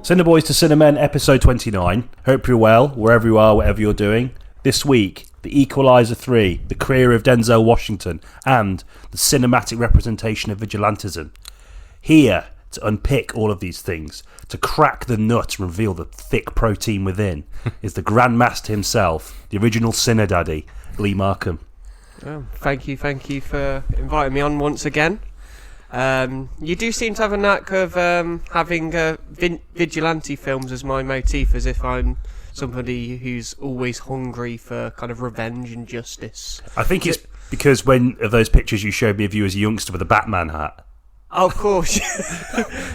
Cineboys to Cinemen, episode 29. Hope you're well, wherever you are, whatever you're doing. This week, the Equalizer 3, the career of Denzel Washington, and the cinematic representation of vigilantism. Here to unpick all of these things, to crack the nut and reveal the thick protein within, is the Grandmaster himself, the original Cine Daddy, Lee Markham. Oh, thank you for inviting me on once again. You do seem to have a knack of having vigilante films as my motif, as if I'm somebody who's always hungry for kind of revenge and justice. I think it's because of those pictures you showed me of you as a youngster with a Batman hat. Oh, of course.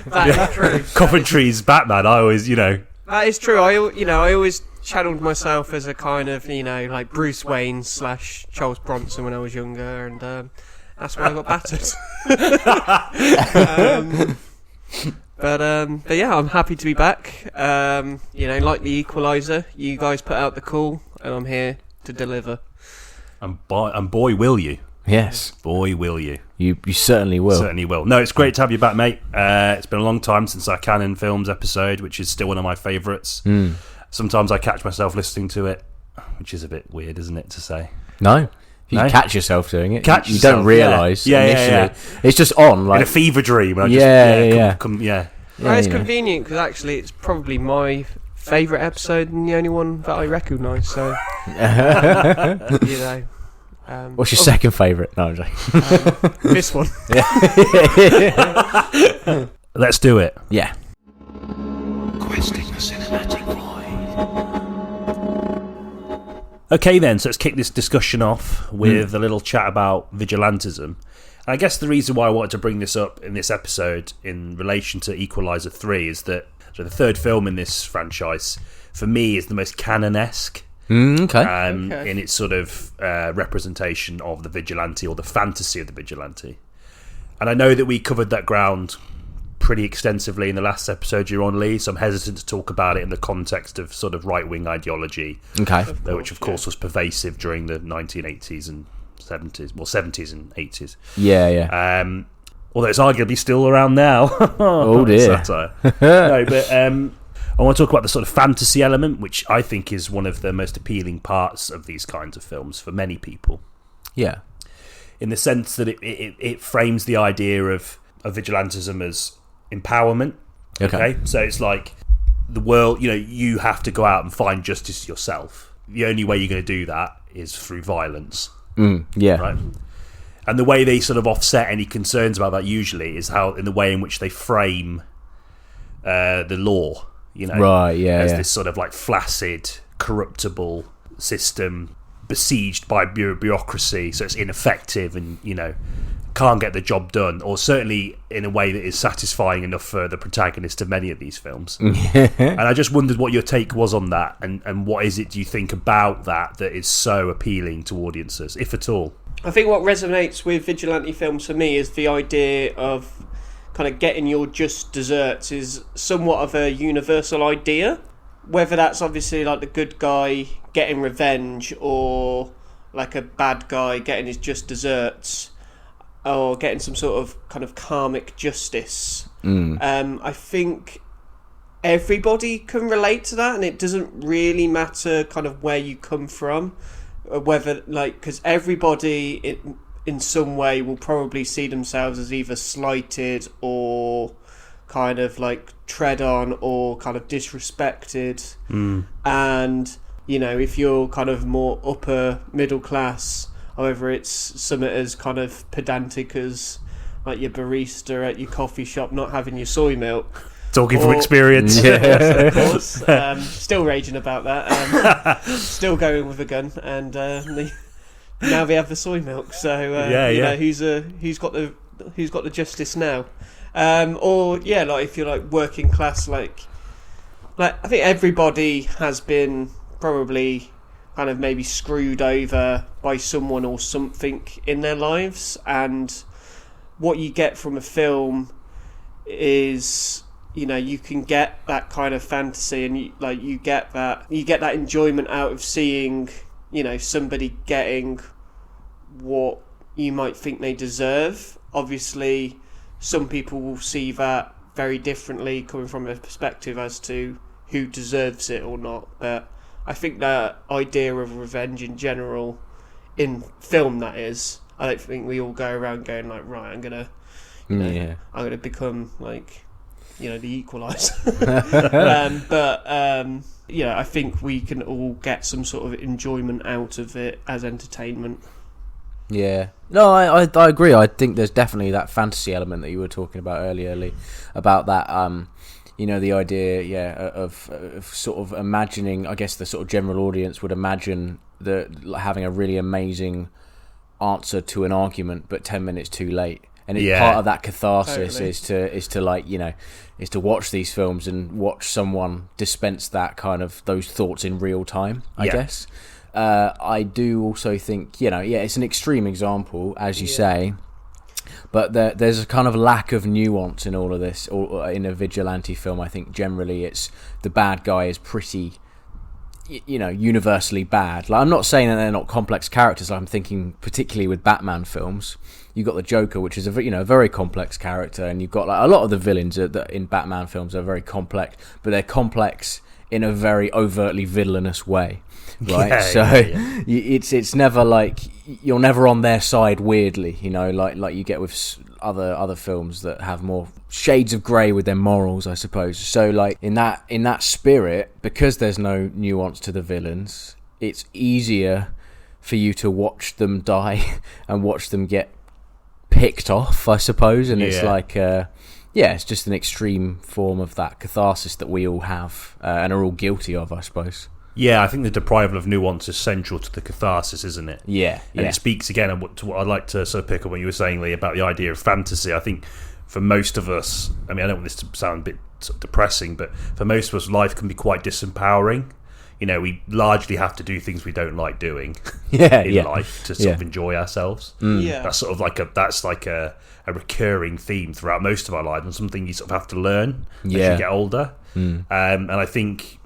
That is true. Coventry's Batman, I always, That is true. I always channeled myself as a kind of, like Bruce Wayne / Charles Bronson when I was younger, and that's why I got battered. But yeah, I'm happy to be back. Like the Equalizer, you guys put out the call, and I'm here to deliver. And boy, will you. Yes. Boy, will you. You certainly will. Certainly will. No, it's great to have you back, mate. It's been a long time since our Canon Films episode, which is still one of my favourites. Sometimes I catch myself listening to it, which is a bit weird, isn't it, to say? No. You catch yourself doing it. You Yourself, don't realise initially. Yeah. It's just on. Like, in a fever dream. And It's convenient, because actually it's probably my favourite episode and the only one that I recognise, so... What's your second favourite? No, I'm joking. This one. Let's do it. Yeah. Questing the cinematic void. Okay then, so let's kick this discussion off with a little chat about vigilantism. I guess the reason why I wanted to bring this up in this episode in relation to Equalizer 3 is that the third film in this franchise, for me, is the most canon-esque. In its sort of representation of the vigilante, or the fantasy of the vigilante. And I know that we covered that ground pretty extensively in the last episode you're on, Lee, so I'm hesitant to talk about it in the context of sort of right-wing ideology, which of course was pervasive during the 1980s and 70s, well, 70s and 80s. Although it's arguably still around now. Oh dear. Satire. No, but I want to talk about the sort of fantasy element, which I think is one of the most appealing parts of these kinds of films for many people. Yeah. In the sense that it frames the idea of vigilantism as empowerment. Okay. So it's like the world, you have to go out and find justice yourself. The only way you're going to do that is through violence. Right? And the way they sort of offset any concerns about that usually is in the way in which they frame the law. As this sort of like flaccid, corruptible system besieged by bureaucracy, so it's ineffective and, can't get the job done, or certainly in a way that is satisfying enough for the protagonist of many of these films. And I just wondered what your take was on that, and what is it do you think about that is so appealing to audiences, if at all? I think what resonates with vigilante films for me is the idea of kind of getting your just desserts is somewhat of a universal idea, whether that's obviously like the good guy getting revenge, or like a bad guy getting his just desserts, or getting some sort of kind of karmic justice. I think everybody can relate to that, and it doesn't really matter kind of where you come from, whether because everybody in some way will probably see themselves as either slighted or kind of like tread on or kind of disrespected. And if you're kind of more upper middle class, however it's something as kind of pedantic as like your barista at your coffee shop not having your soy milk. Talking from experience. Of course. Still raging about that. Still going with a gun, and now they have the soy milk. So who's got the justice now? Like if you're like working class, like I think everybody has been probably kind of maybe screwed over by someone or something in their lives, and what you get from a film is you can get that kind of fantasy, and you get that enjoyment out of seeing somebody getting what you might think they deserve. Obviously some people will see that very differently coming from a perspective as to who deserves it or not. But I think that idea of revenge in general, in film that is, I don't think we all go around going like, right, I'm gonna become like, the Equalizer. I think we can all get some sort of enjoyment out of it as entertainment. Yeah. No, I agree. I think there's definitely that fantasy element that you were talking about earlier, Lee, about that, the idea, of sort of imagining, I guess the sort of general audience would imagine having a really amazing answer to an argument, but 10 minutes too late. And part of that catharsis totally. is to watch these films and watch someone dispense that kind of those thoughts in real time, I guess. I do also think, it's an extreme example, as you say, but there's a kind of lack of nuance in all of this, or in a vigilante film. I think generally it's the bad guy is pretty, universally bad. Like, I'm not saying that they're not complex characters. I'm thinking particularly with Batman films. You've got the Joker, which is a very complex character, and you've got like a lot of the villains that in Batman films are very complex, but they're complex in a very overtly villainous way, right? It's never like you're never on their side weirdly, like you get with other films that have more shades of grey with their morals, I suppose. So like in that spirit, because there's no nuance to the villains, it's easier for you to watch them die and watch them get picked off, I suppose, and it's like it's just an extreme form of that catharsis that we all have and are all guilty of, I suppose. Yeah, I think the deprival of nuance is central to the catharsis, isn't it? Yeah. And it speaks again to what I'd like to sort of pick up when you were saying, Lee, about the idea of fantasy. I think for most of us, I don't want this to sound a bit sort of depressing, but for most of us, life can be quite disempowering. We largely have to do things we don't like doing in life to sort of enjoy ourselves. That's sort of like a recurring theme throughout most of our lives, and something you sort of have to learn as you get older. And I think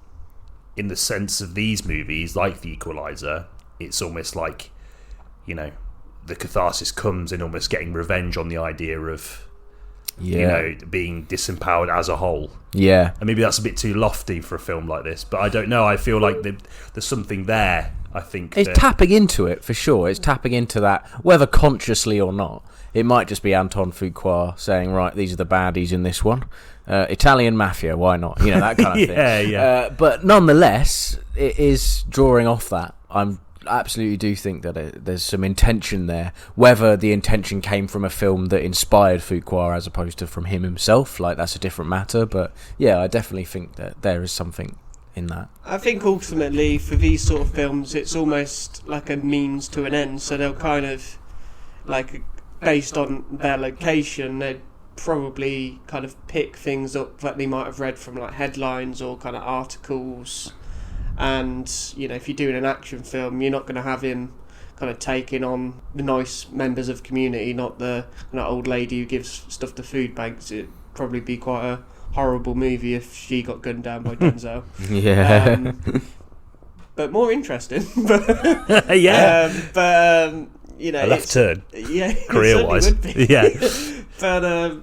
in the sense of these movies, like The Equalizer, it's almost like, the catharsis comes in almost getting revenge on the idea of being disempowered as a whole. And maybe that's a bit too lofty for a film like this, but I don't know. I feel like there's something there. I think it's tapping into it for sure. It's tapping into that, whether consciously or not. It might just be Anton Fuqua saying, right, these are the baddies in this one. Italian mafia, why not? That kind of thing. But nonetheless, it is drawing off that. I absolutely do think that there's some intention there. Whether the intention came from a film that inspired Fuqua as opposed to from him himself, like, that's a different matter. But I definitely think that there is something in that. I think ultimately for these sort of films, it's almost like a means to an end. So they'll kind of, like, based on their location, they'd probably kind of pick things up that they might have read from like headlines or kind of articles. And if you're doing an action film, you're not going to have him kind of taking on the nice members of community, not the old lady who gives stuff to food banks. It'd probably be quite a horrible movie if she got gunned down by Denzel. But more interesting. A left turn. Yeah, career-wise. But I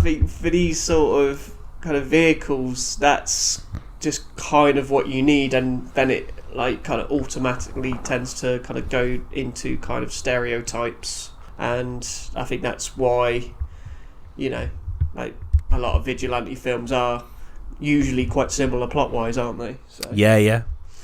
think for these sort of kind of vehicles, that's just kind of what you need, and then it like kind of automatically tends to kind of go into kind of stereotypes, and I think that's why like a lot of vigilante films are usually quite similar plot-wise, aren't they? So.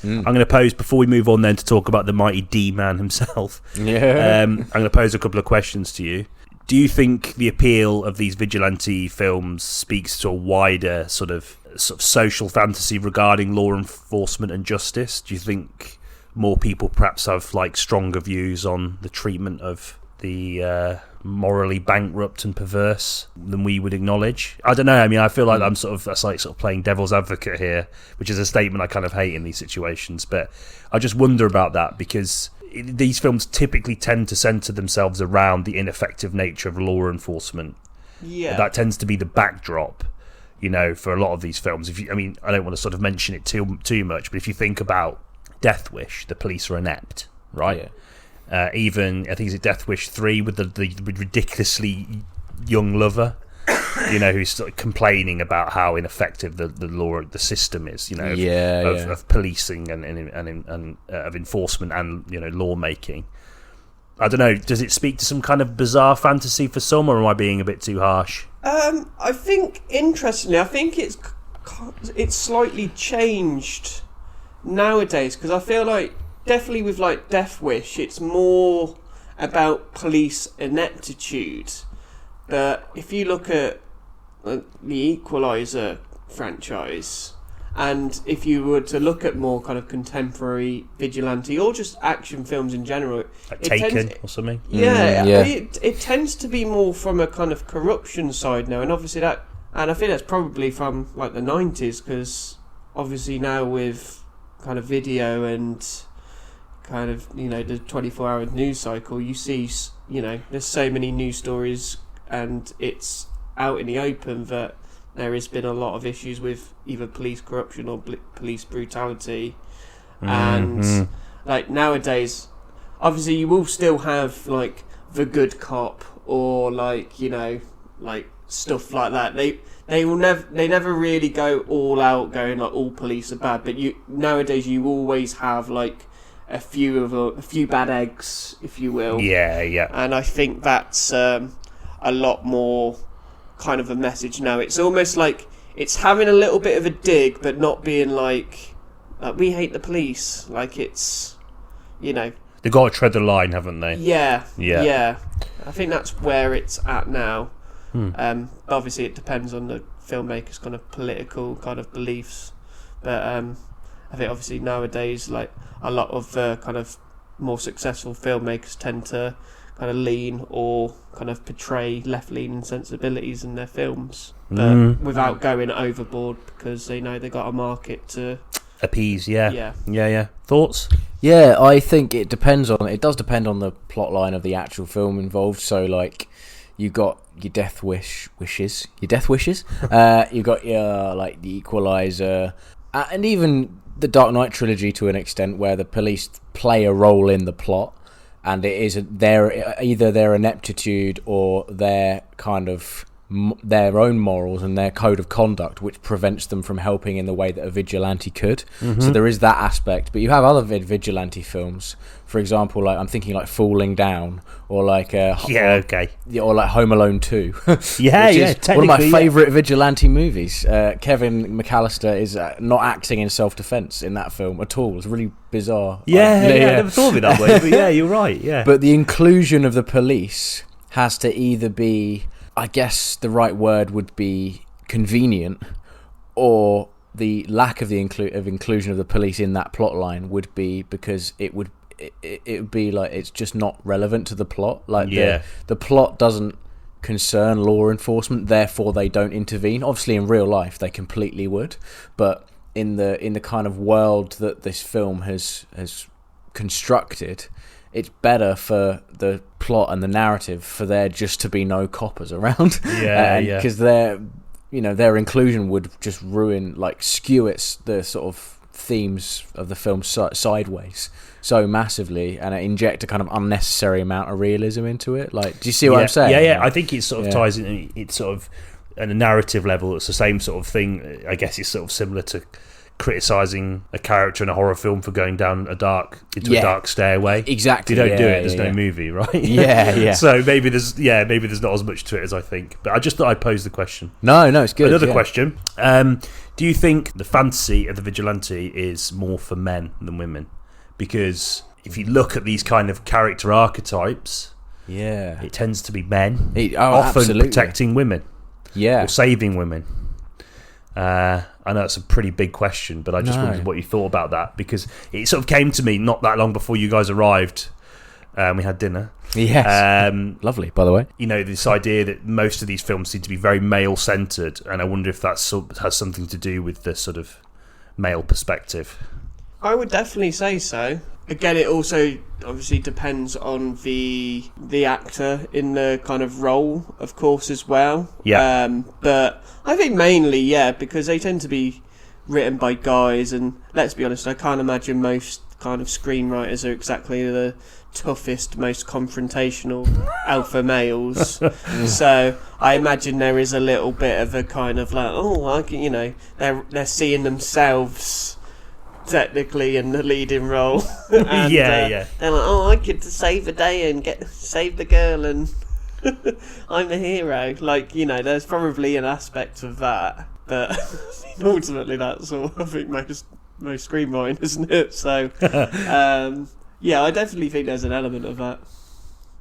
I'm going to pose, before we move on then to talk about the mighty D-Man himself, I'm going to pose a couple of questions to you. Do you think the appeal of these vigilante films speaks to a wider sort of social fantasy regarding law enforcement and justice? Do you think more people perhaps have like stronger views on the treatment of the morally bankrupt and perverse than we would acknowledge? I don't know. I feel like that's like playing devil's advocate here, which is a statement I kind of hate in these situations. But I just wonder about that, because these films typically tend to centre themselves around the ineffective nature of law enforcement. That tends to be the backdrop, for a lot of these films. I don't want to sort of mention it too much, but if you think about Death Wish, the police are inept, right? Even I think it's Death Wish 3 with the ridiculously young lover. you know, who's sort of complaining about how ineffective the law, the system is, you know, of policing and of enforcement and, you know, lawmaking. I don't know, does it speak to some kind of bizarre fantasy for some, or am I being a bit too harsh? I think, interestingly, I think it's slightly changed nowadays, because I feel like definitely with like Death Wish, it's more about police ineptitude. But if you look at the Equalizer franchise, and if you were to look at more kind of contemporary vigilante or just action films in general, like Taken or something. Yeah, it tends to be more from a kind of corruption side now, and obviously that, and I think that's probably from like the 90s, because obviously now with kind of video and kind of, you know, the 24-hour news cycle, you see, you know, there's so many news stories and it's out in the open that there has been a lot of issues with either police corruption or police brutality. And like nowadays, obviously you will still have like the good cop or like, you know, like stuff like that. They never really go all out going like all police are bad, but nowadays you always have like a few bad eggs, if you will. Yeah. And I think that's a lot more kind of a message now. It's almost like it's having a little bit of a dig, but not being like we hate the police. Like, it's, you know, they've got to tread the line, haven't they? Yeah. I think that's where it's at now. Obviously, it depends on the filmmaker's kind of political kind of beliefs, but I think obviously nowadays, like a lot of kind of more successful filmmakers tend to kind of lean or kind of portray left-leaning sensibilities in their films, but without going overboard, because they know they got a market to appease. Yeah. Thoughts? Yeah, I think it does depend on the plot line of the actual film involved. So like, you got your death wishes, you got your like the Equalizer, and even the Dark Knight trilogy to an extent, where the police play a role in the plot, and it is either their ineptitude or their kind of their own morals and their code of conduct which prevents them from helping in the way that a vigilante could. So there is that aspect, but you have other vigilante films, for example, like I'm thinking like Falling Down, or like or like Home Alone 2 which is one of my favourite vigilante movies. Kevin McAllister is not acting in self-defence in that film at all. It's really bizarre. I never thought of it that way, but yeah, you're right. But the inclusion of the police has to either be, I guess the right word would be convenient, or the lack of the inclusion of the police in that plot line would be because it would be like it's just not relevant to the plot. Like the plot doesn't concern law enforcement, therefore they don't intervene. Obviously, in real life, they completely would, but in the kind of world that this film has constructed, it's better for the plot and the narrative for there just to be no coppers around. Because their inclusion would just skew the sort of themes of the film sideways so massively, and inject a kind of unnecessary amount of realism into it. Like, do you see what I'm saying? Yeah. I think it sort of ties in. It's sort of at a narrative level. It's the same sort of thing. I guess it's sort of similar to criticising a character in a horror film for going down a dark stairway. Exactly. If you don't do it, there's no movie, right? Yeah. So maybe there's not as much to it as I think. But I just thought I'd pose the question. No, it's good. Another question. Do you think the fantasy of the vigilante is more for men than women? Because if you look at these kind of character archetypes, it tends to be men, often absolutely protecting women, or saving women. I know it's a pretty big question, but I just wondered what you thought about that, because it sort of came to me not that long before you guys arrived. We had dinner. Yes. Lovely, by the way. You know, this idea that most of these films seem to be very male-centred, and I wonder if that has something to do with the sort of male perspective. I would definitely say so. Again, it also obviously depends on the actor in the kind of role, of course, as well. Yeah. But I think mainly, because they tend to be written by guys, and let's be honest, I can't imagine most kind of screenwriters are exactly the toughest, most confrontational alpha males. So I imagine there is a little bit of a kind of like, they're seeing themselves technically in the leading role. And, they're like, I could save the day and save the girl, and I'm a hero. Like, there's probably an aspect of that, but ultimately that's all I think most screenwriting, isn't it? So I definitely think there's an element of that.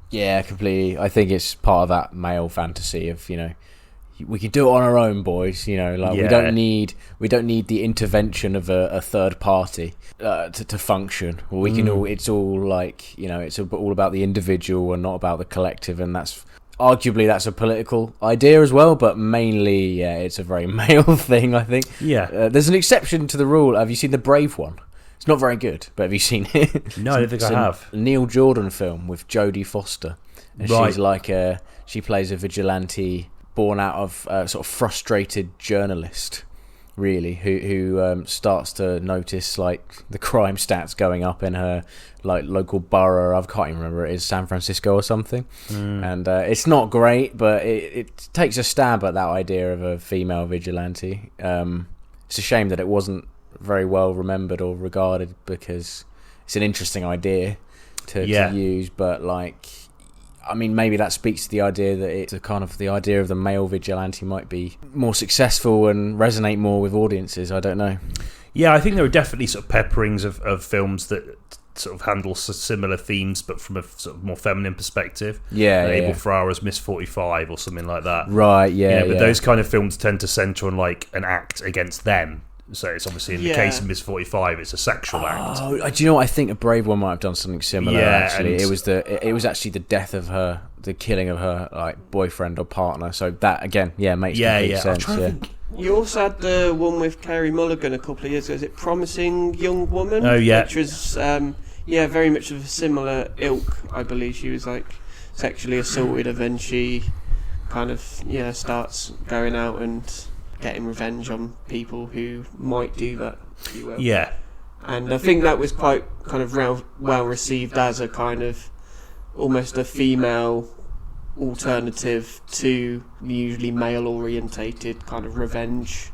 Yeah, completely. I think it's part of that male fantasy of, we can do it on our own, boys. We don't need the intervention of a third party to function. We can all. It's all like, it's all about the individual and not about the collective, and that's a political idea as well. But mainly, it's a very male thing, I think. Yeah. There's an exception to the rule. Have you seen The Brave one? It's not very good, but have you seen it? No, I don't think I have. A Neil Jordan film with Jodie Foster, and right. she's like she plays a vigilante born out of a sort of frustrated journalist, really, who starts to notice like the crime stats going up in her like local borough. I can't even remember, it is San Francisco or something. And it's not great, but it takes a stab at that idea of a female vigilante. It's a shame that it wasn't very well remembered or regarded, because it's an interesting idea to use, but like, I mean, maybe that speaks to the idea that it's a kind of the idea of the male vigilante might be more successful and resonate more with audiences. I don't know. Yeah, I think there are definitely sort of pepperings of films that sort of handle similar themes, but from a sort of more feminine perspective. Abel Ferrara's Miss 45 or something like that. Right, yeah. But those kind of films tend to centre on like an act against them. So it's obviously, in the case of Miss 45, it's a sexual act. Oh, do you know what? I think A Brave One might have done something similar. Actually, it was actually the death of her, the killing of her like boyfriend or partner. So that again, makes complete sense. Yeah. You also had the one with Carey Mulligan a couple of years ago. Is it Promising Young Woman? Oh yeah, which was very much of a similar ilk. I believe she was like sexually assaulted, and then she kind of starts going out and getting revenge on people who might do that, if you will. Yeah. And I think that was quite kind of well received as a kind of almost a female alternative to the usually male orientated kind of revenge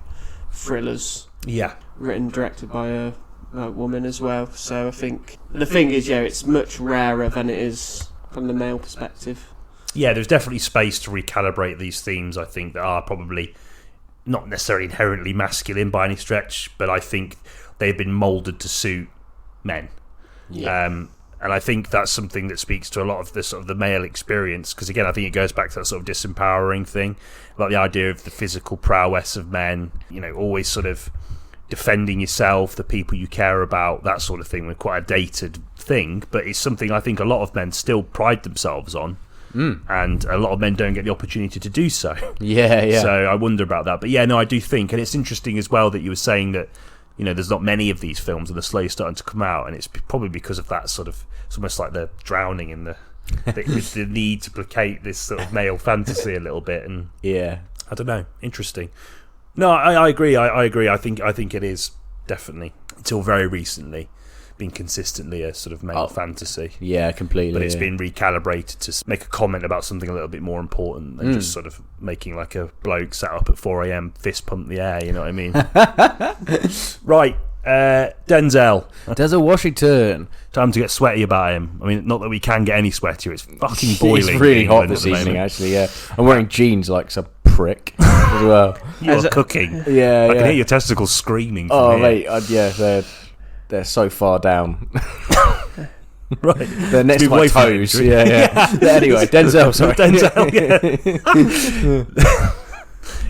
thrillers. Yeah. Written, directed by a woman as well. So I think the thing is, it's much rarer than it is from the male perspective. Yeah, there's definitely space to recalibrate these themes, I think, that are probably not necessarily inherently masculine by any stretch, but I think they've been moulded to suit men. Yeah. And I think that's something that speaks to a lot of the sort of the male experience, because again, I think it goes back to that sort of disempowering thing, about the idea of the physical prowess of men, always sort of defending yourself, the people you care about, that sort of thing. We're quite a dated thing, but it's something I think a lot of men still pride themselves on. And a lot of men don't get the opportunity to do so. Yeah. So I wonder about that. But I do think, and it's interesting as well that you were saying that, there's not many of these films and they're slowly starting to come out, and it's probably because of that sort of, it's almost like they're drowning in the need to placate this sort of male fantasy a little bit. And I don't know, interesting. No, I agree. I agree. I think it is definitely, until very recently, been consistently a sort of male fantasy. Yeah, completely. But it's been recalibrated to make a comment about something a little bit more important than just sort of making like a bloke sat up at 4 a.m. fist pump the air, you know what I mean? Right, Denzel Washington. Time to get sweaty about him. I mean, not that we can get any sweatier, it's fucking boiling. It's really hot this evening, actually, I'm wearing jeans like some prick as well. You're cooking. I can hear your testicles screaming from here. Mate, they're so far down. Right. They're next to my toes. Anyway, Denzel, sorry.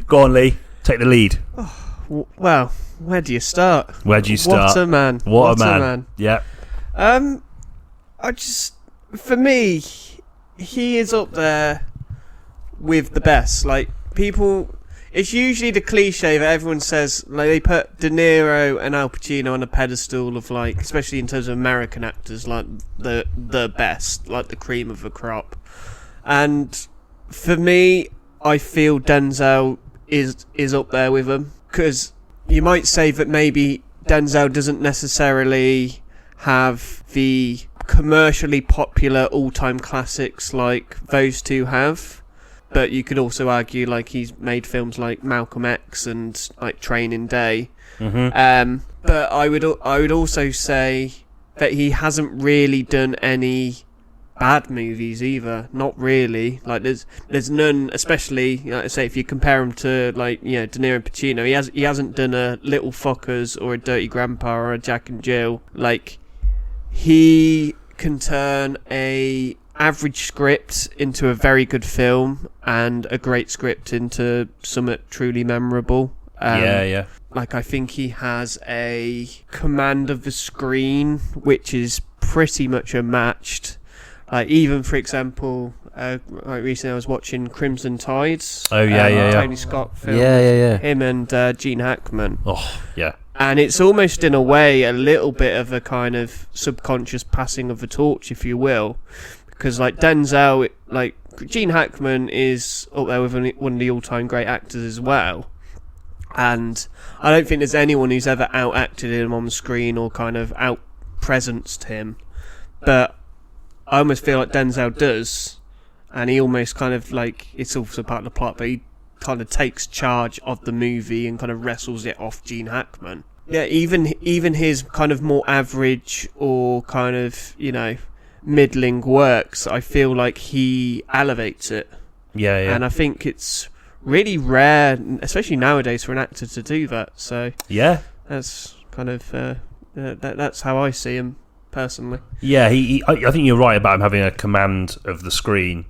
Go on, Lee. Take the lead. Well, where do you start? What a man. What a man. Yeah. For me, he is up there with the best. Like, people... It's usually the cliche that everyone says, like they put De Niro and Al Pacino on a pedestal of, like, especially in terms of American actors, like the best, like the cream of the crop. And for me, I feel Denzel is up there with them, because you might say that maybe Denzel doesn't necessarily have the commercially popular all-time classics like those two have. But you could also argue like he's made films like Malcolm X and like Training Day. Mm-hmm. But I would also say that he hasn't really done any bad movies either. Not really. Like there's none, especially like I say if you compare him to like De Niro and Pacino. He hasn't done a Little Fuckers or a Dirty Grandpa or a Jack and Jill. Like he can turn a average script into a very good film and a great script into something truly memorable. Like I think he has a command of the screen which is pretty much unmatched. Like even for example, like recently I was watching Crimson Tides. Tony Scott film. Him and Gene Hackman. Oh yeah. And it's almost in a way a little bit of a kind of subconscious passing of the torch, if you will. Because like Denzel, like Gene Hackman is up there with one of the all-time great actors as well, and I don't think there's anyone who's ever out-acted him on the screen or kind of out-presenced him. But I almost feel like Denzel does, and he almost kind of like it's also part of the plot, but he kind of takes charge of the movie and kind of wrestles it off Gene Hackman. Yeah, even his kind of more average or kind of middling works, I feel like he elevates it. Yeah. And I think it's really rare, especially nowadays, for an actor to do that. So yeah, that's kind of that's how I see him personally. Yeah, I think you're right about him having a command of the screen.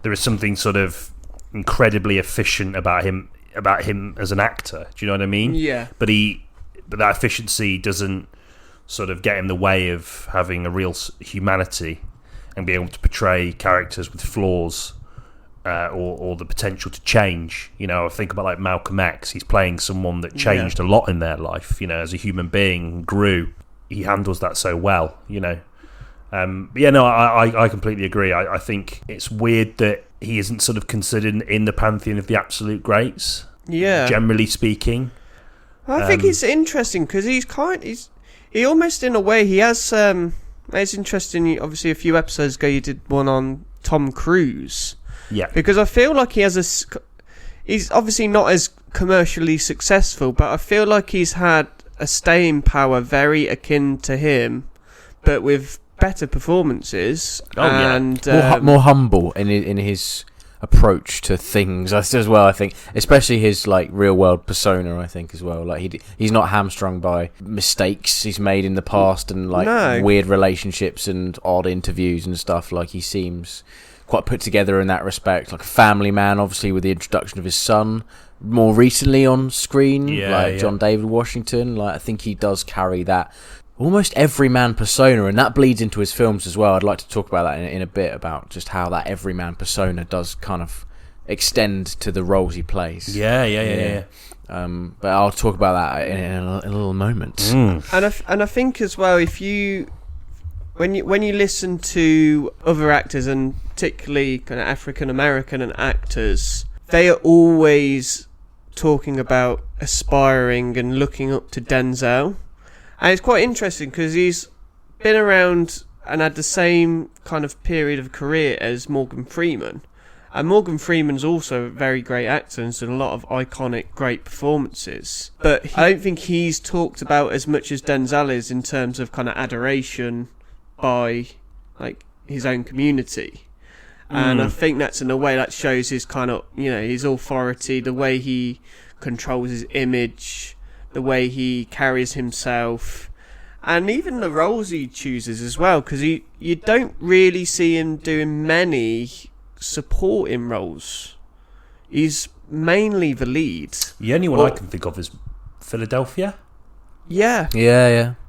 There is something sort of incredibly efficient about him as an actor. Do you know what I mean? Yeah. But that efficiency doesn't sort of get in the way of having a real humanity and being able to portray characters with flaws or the potential to change. I think about like Malcolm X. He's playing someone that changed a lot in their life. As a human being, grew. He handles that so well. I completely agree. I think it's weird that he isn't sort of considered in the pantheon of the absolute greats. Yeah. Generally speaking, I think it's interesting because he almost in a way he has. It's interesting. Obviously, a few episodes ago you did one on Tom Cruise. Yeah. Because I feel like he's obviously not as commercially successful, but I feel like he's had a staying power very akin to him, but with better performances and more humble in his approach to things as well. I think, especially his like real world persona. I think as well, like he's not hamstrung by mistakes he's made in the past and like weird relationships and odd interviews and stuff. Like he seems quite put together in that respect, like a family man, obviously with the introduction of his son more recently on screen, John David Washington. Like I think he does carry that almost everyman persona, and that bleeds into his films as well. I'd like to talk about that in a bit, about just how that everyman persona does kind of extend to the roles he plays. Yeah. But I'll talk about that in a little moment. And I think as well, if you when you listen to other actors, and particularly kind of African American actors, they are always talking about aspiring and looking up to Denzel. And it's quite interesting because he's been around and had the same kind of period of career as Morgan Freeman. And Morgan Freeman's also a very great actor and has done a lot of iconic, great performances. But I don't think he's talked about as much as Denzel is in terms of kind of adoration by like his own community. And I think that's in a way that shows his kind of, his authority, the way he controls his image, the way he carries himself, and even the roles he chooses as well, because you don't really see him doing many supporting roles. He's mainly the lead. The only one I can think of is Philadelphia. Yeah.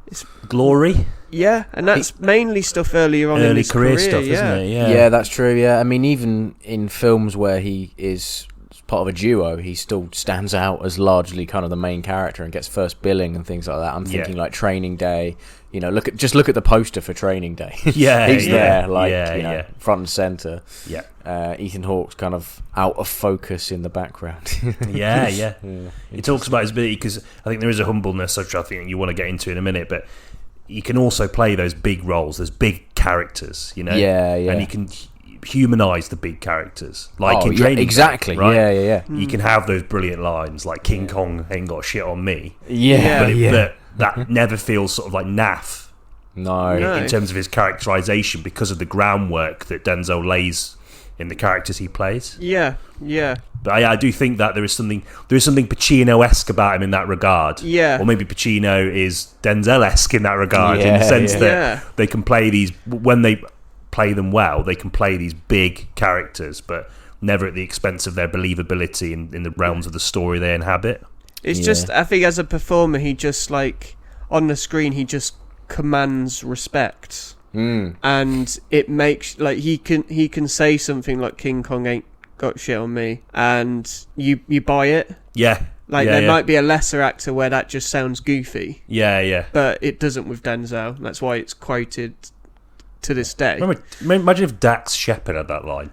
It's Glory. Yeah, and that's mainly stuff earlier on in his career stuff, isn't it? Yeah, that's true. Yeah, I mean, even in films where he is part of a duo, he still stands out as largely kind of the main character and gets first billing and things like that. I'm thinking like Training Day. Look at the poster for Training Day. He's there, front and center. Yeah. Ethan Hawke's kind of out of focus in the background. He talks about his ability, because I think there is a humbleness, which I think you want to get into in a minute, but he can also play those big roles, those big characters, you know. Yeah, yeah. And he can humanize the big characters, like in yeah, Training Day, exactly. right? Yeah. You can have those brilliant lines like King Kong ain't got shit on me. Yeah, but that never feels sort of like naff. No. In terms of his characterization, because of the groundwork that Denzel lays in the characters he plays. Yeah. But I do think that there is something Pacino-esque about him in that regard. Yeah. Or maybe Pacino is Denzel-esque in that regard, in the sense that they can play these, when they play them well, they can play these big characters, but never at the expense of their believability in the realms of the story they inhabit. It's just, I think as a performer, he just, like, on the screen, he just commands respect. And it makes, like, he can say something like King Kong ain't got shit on me, and you buy it. Yeah. Like, there might be a lesser actor where that just sounds goofy. Yeah. But it doesn't with Denzel. That's why it's quoted to this day. Imagine if Dax Shepard had that line.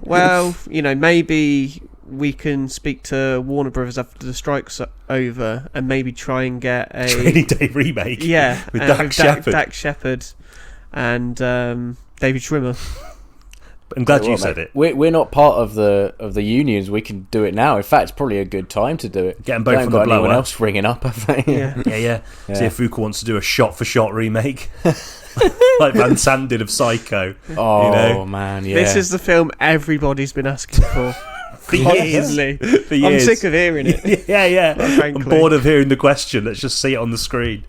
Well, you know, maybe we can speak to Warner Brothers after the strike's over and maybe try and get a Training Day remake. Yeah, with Dax Shepard. Dax Shepard and David Schwimmer. I'm glad you said it. We're not part of the unions. We can do it now. In fact, it's probably a good time to do it. Get them both on the blower. Anyone else ringing up, have they? Yeah. See if Fuqua wants to do a shot-for-shot remake. Like Van Sant did of Psycho. Oh, you know? man, yeah. This is the film everybody's been asking for. For years. I'm sick of hearing it. Yeah. Frankly. I'm bored of hearing the question. Let's just see it on the screen.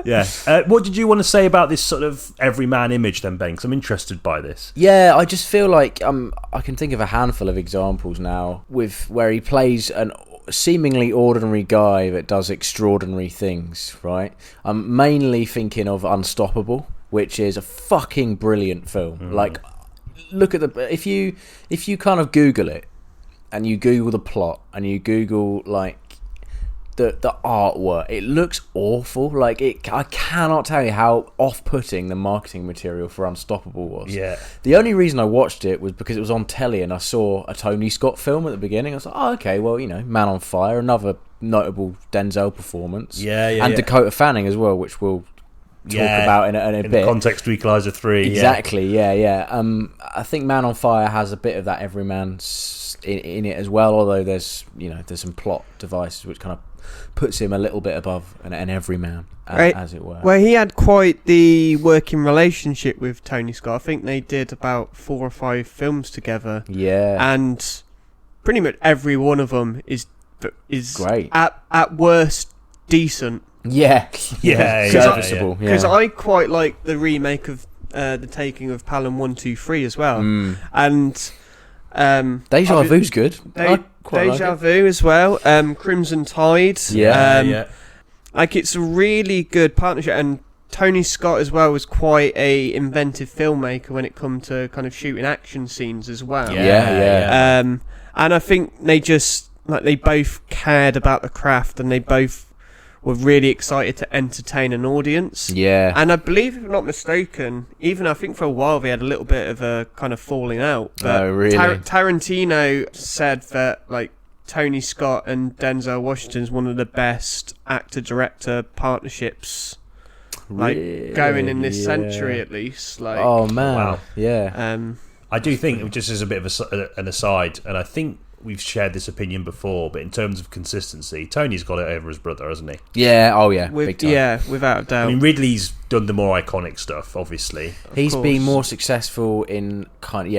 Yeah. What did you want to say about this sort of everyman image then, Ben? 'Cause I'm interested by this. Yeah, I just feel like I can think of a handful of examples now with where he plays an seemingly ordinary guy that does extraordinary things, right? I'm mainly thinking of Unstoppable, which is a fucking brilliant film. Like, look at if you kind of Google it, and you Google the plot, and you Google like the artwork, it looks awful. Like, I cannot tell you how off-putting the marketing material for Unstoppable was. Yeah. The only reason I watched it was because it was on telly, and I saw a Tony Scott film at the beginning. I was like, oh, okay, well, you know, Man on Fire, another notable Denzel performance. And Dakota Fanning as well, which we'll talk about in a bit. The context of Equalizer 3. Exactly, yeah. I think Man on Fire has a bit of that everyman in it as well, although there's some plot devices which kind of puts him a little bit above an everyman, as it were. Well, he had quite the working relationship with Tony Scott. I think they did about 4 or 5 films together. Yeah. And pretty much every one of them is great. At worst, decent. Yeah. Serviceable. Because I quite like the remake of The Taking of Pelham 1, 2, 3 as well. And Deja Vu's good. Deja Vu as well. Crimson Tide. Like, it's a really good partnership, and Tony Scott as well was quite a inventive filmmaker when it come to kind of shooting action scenes as well. And I think they both cared about the craft, and they both were really excited to entertain an audience. Yeah. And I believe, if I'm not mistaken, even I think for a while they had a little bit of a kind of falling out. But really? Tarantino said that, like, Tony Scott and Denzel Washington is one of the best actor-director partnerships, like, going in this century at least. Like, oh man, wow. Yeah. I do think, just as a bit of an aside, and I think we've shared this opinion before, but in terms of consistency, Tony's got it over his brother, hasn't he? Yeah, big time. Yeah, without a doubt. I mean, Ridley's done the more iconic stuff, obviously. He's been more successul in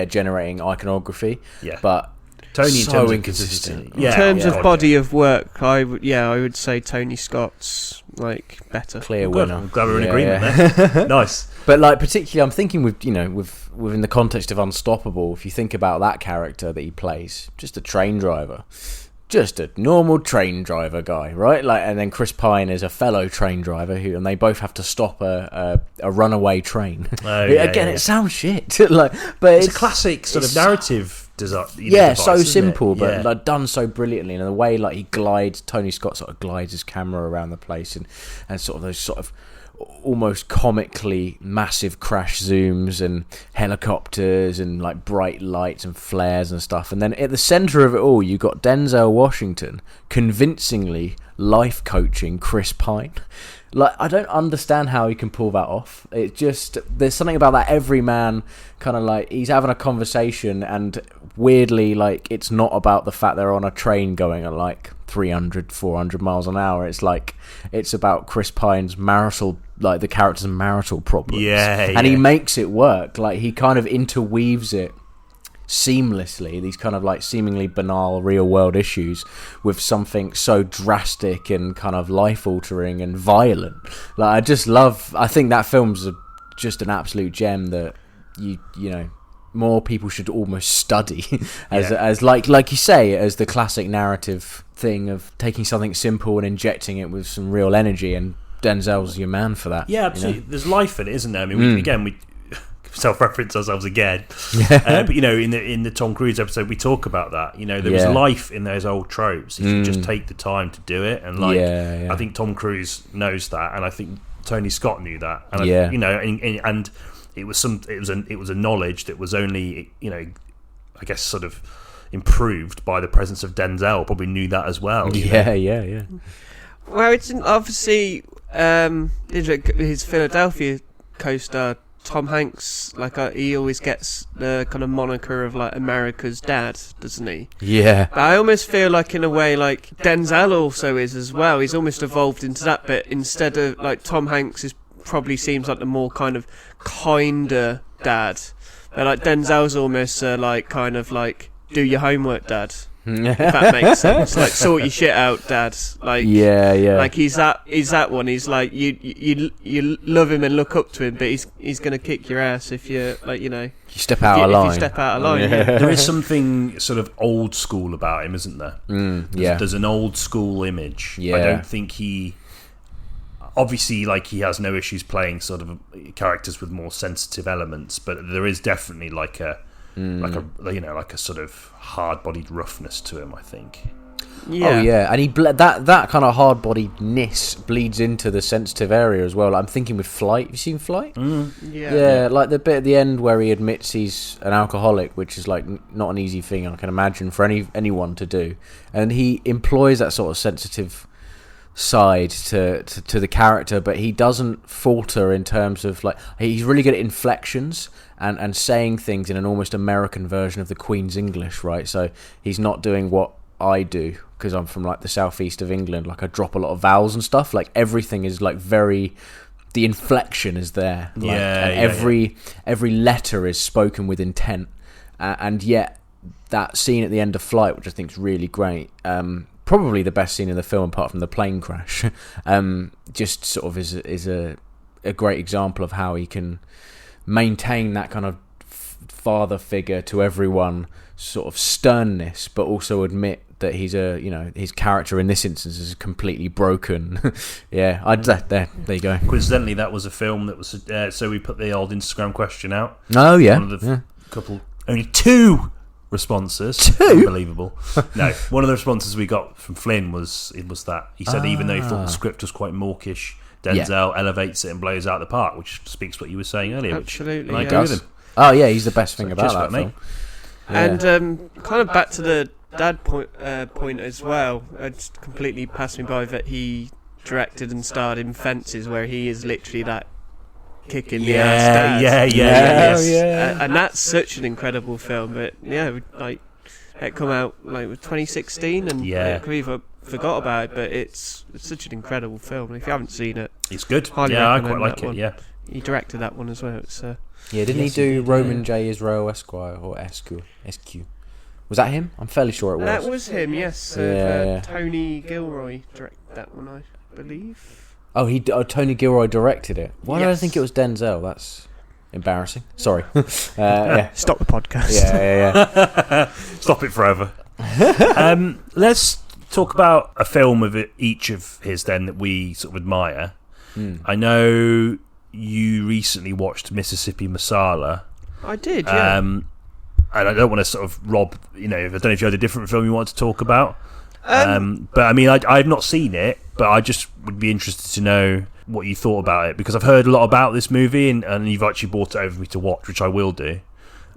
generating iconography. Yeah. But Tony, so in terms inconsistent. of consistency. In terms of body of work, I would say Tony Scott's like better. Clear Good. winner. I'm glad we're in agreement there. Nice. But like, particularly, I'm thinking within the context of Unstoppable, if you think about that character that he plays, just a train driver, just a normal train driver guy, right? Like, and then Chris Pine is a fellow train driver and they both have to stop a runaway train. It sounds shit, like, but it's a classic sort of narrative design. Device, so simple, but like, done so brilliantly. And the way, like, Tony Scott sort of glides his camera around the place, and sort of those sort of almost comically massive crash zooms and helicopters and like bright lights and flares and stuff. And then at the centre of it all, you got Denzel Washington convincingly life coaching Chris Pine. Like, I don't understand how he can pull that off. It just, there's something about that everyman kind of like, he's having a conversation and weirdly, like, it's not about the fact they're on a train going at like 300, 400 miles an hour. It's like, it's about Chris Pine's marital, like the character's marital problems. Yeah. And he makes it work. Like, he kind of interweaves it seamlessly, these kind of like seemingly banal real world issues with something so drastic and kind of life altering and violent. Like, I think that film's just an absolute gem that you know more people should almost study as like you say, as the classic narrative thing of taking something simple and injecting it with some real energy, and Denzel's your man for that. Yeah, absolutely. You know? There's life in it, isn't there? I mean, we self-reference ourselves again, but you know, in the Tom Cruise episode, we talk about that. You know, there was life in those old tropes if you just take the time to do it. And like, I think Tom Cruise knows that, and I think Tony Scott knew that. And you know, and it was a knowledge that was only, you know, I guess sort of improved by the presence of Denzel. Probably knew that as well. Yeah. Well, it's obviously his Philadelphia co-star Tom Hanks, like he always gets the kind of moniker of like America's dad, doesn't he? Yeah. But I almost feel like in a way like Denzel also is as well. He's almost evolved into that, but instead of like Tom Hanks probably seems like the more kind of kinder dad, but like Denzel's almost like kind of like do your homework dad. If that makes sense, like sort your shit out, dad. Like like he's that one. He's like you love him and look up to him, but he's gonna kick your ass if you like, you know, you step out of line. If you step out of line, There is something sort of old school about him, isn't there? There's an old school image. Yeah. I don't think he. Obviously, like, he has no issues playing sort of characters with more sensitive elements, but there is definitely like a sort of hard-bodied roughness to him, I think. And he that kind of hard-bodiedness bleeds into the sensitive area as well. Like, I'm thinking with Flight. Have you seen Flight? Yeah, like the bit at the end where he admits he's an alcoholic, which is like not an easy thing I can imagine for anyone to do, and he employs that sort of sensitive side to the character, but he doesn't falter in terms of like, he's really good at inflections and saying things in an almost American version of the Queen's English, right? So he's not doing what I do, because I'm from like the southeast of England, like I drop a lot of vowels and stuff, like everything is like very, the inflection is there, like, every letter is spoken with intent, and yet that scene at the end of Flight, which I think is really great, probably the best scene in the film apart from the plane crash, just sort of is a great example of how he can maintain that kind of father figure to everyone sort of sternness, but also admit that he's his character in this instance is completely broken. There you go. Coincidentally, that was a film that was so we put the old Instagram question out. Oh yeah, one of the couple, only 2 responses. Unbelievable. No, one of the responses we got from Flynn was that he said even though he thought the script was quite mawkish, Denzel elevates it and blows out the park, which speaks what you were saying earlier. Absolutely, I agree with him. Oh yeah, he's the best thing about that film. And kind of back to the dad point as well. It's completely passed me by that he directed and starred in Fences, where he is literally that kick in the ass dad. Yeah. And that's such an incredible film. But like it come out like with 2016, and I completely forgot about it. But it's such an incredible film. And if you haven't seen it, it's good. Highly I recommend quite like that it. one. Yeah, he directed that one as well. It's didn't he do Roman J. Israel Esquire or SQ? Was that him? I'm fairly sure it was. That was him, yes. Tony Gilroy directed that one, I believe. Oh, Tony Gilroy directed it. Why did I think it was Denzel? That's embarrassing. Sorry. Stop the podcast. Yeah. Stop it forever. Let's talk about a film of each of his then that we sort of admire. I know you recently watched Mississippi Masala. I did, yeah. And I don't want to sort of rob, I don't know if you had a different film you want to talk about. But I mean, I've not seen it, but I just would be interested to know what you thought about it, because I've heard a lot about this movie, and you've actually brought it over for me to watch, which I will do.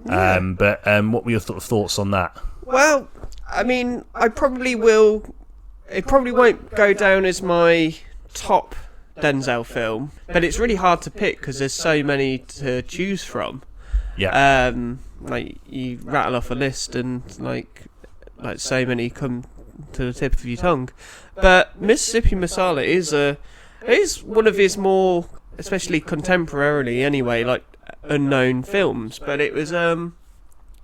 Yeah. But what were your thoughts on that? Well, I mean, I probably will. It probably won't go down as my top Denzel film, but it's really hard to pick because there's so many to choose from. Yeah. Like you rattle off a list and like so many come to the tip of your tongue. But Mississippi Masala is one of his more, especially contemporarily anyway, like unknown films. But it was from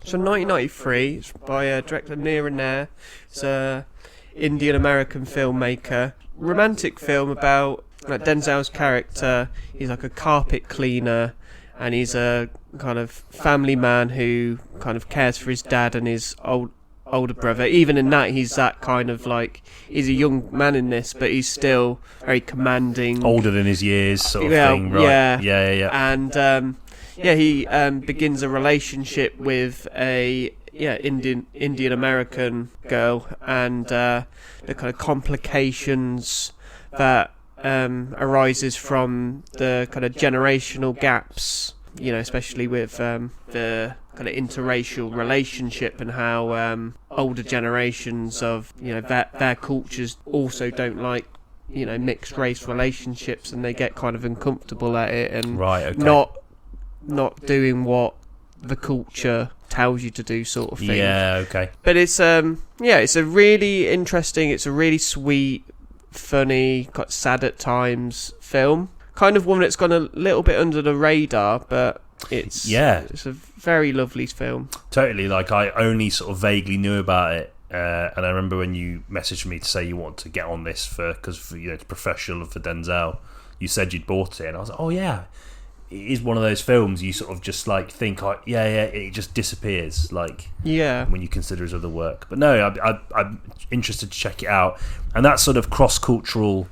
1993. It's by director Nira Nair. It's a Indian American filmmaker. Romantic film about like Denzel's character. He's like a carpet cleaner, and he's a kind of family man who kind of cares for his dad and his older brother. Even in that, he's that kind of like, he's a young man in this, but he's still very commanding, older than his years, sort of thing, right? Yeah. And he begins a relationship with a Indian American girl, and the kind of complications that arises from the kind of generational gaps, especially with the kind of interracial relationship, and how older generations of their cultures also don't like mixed race relationships, and they get kind of uncomfortable at it, and not doing what the culture tells you to do, sort of thing. Yeah, okay. But it's it's a really interesting, it's a really sweet, funny, quite sad at times film. Kind of one that's gone a little bit under the radar, but it's a very lovely film. Totally. Like, I only sort of vaguely knew about it, and I remember when you messaged me to say you want to get on this because it's professional for Denzel. You said you'd bought it, and I was like, oh yeah. It is one of those films you sort of just like think, it just disappears, like when you consider his other work. But no, I'm interested to check it out. And that sort of cross-cultural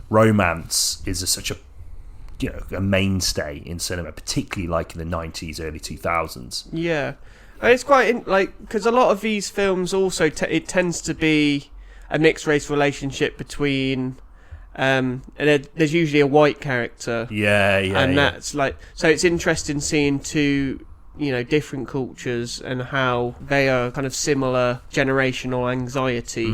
romance is such a mainstay in cinema, particularly like in the 90s, early 2000s. Yeah, and it's quite because a lot of these films also it tends to be a mixed race relationship between. And there's usually a white character. And that's like, so it's interesting seeing two, different cultures and how they are kind of similar generational anxiety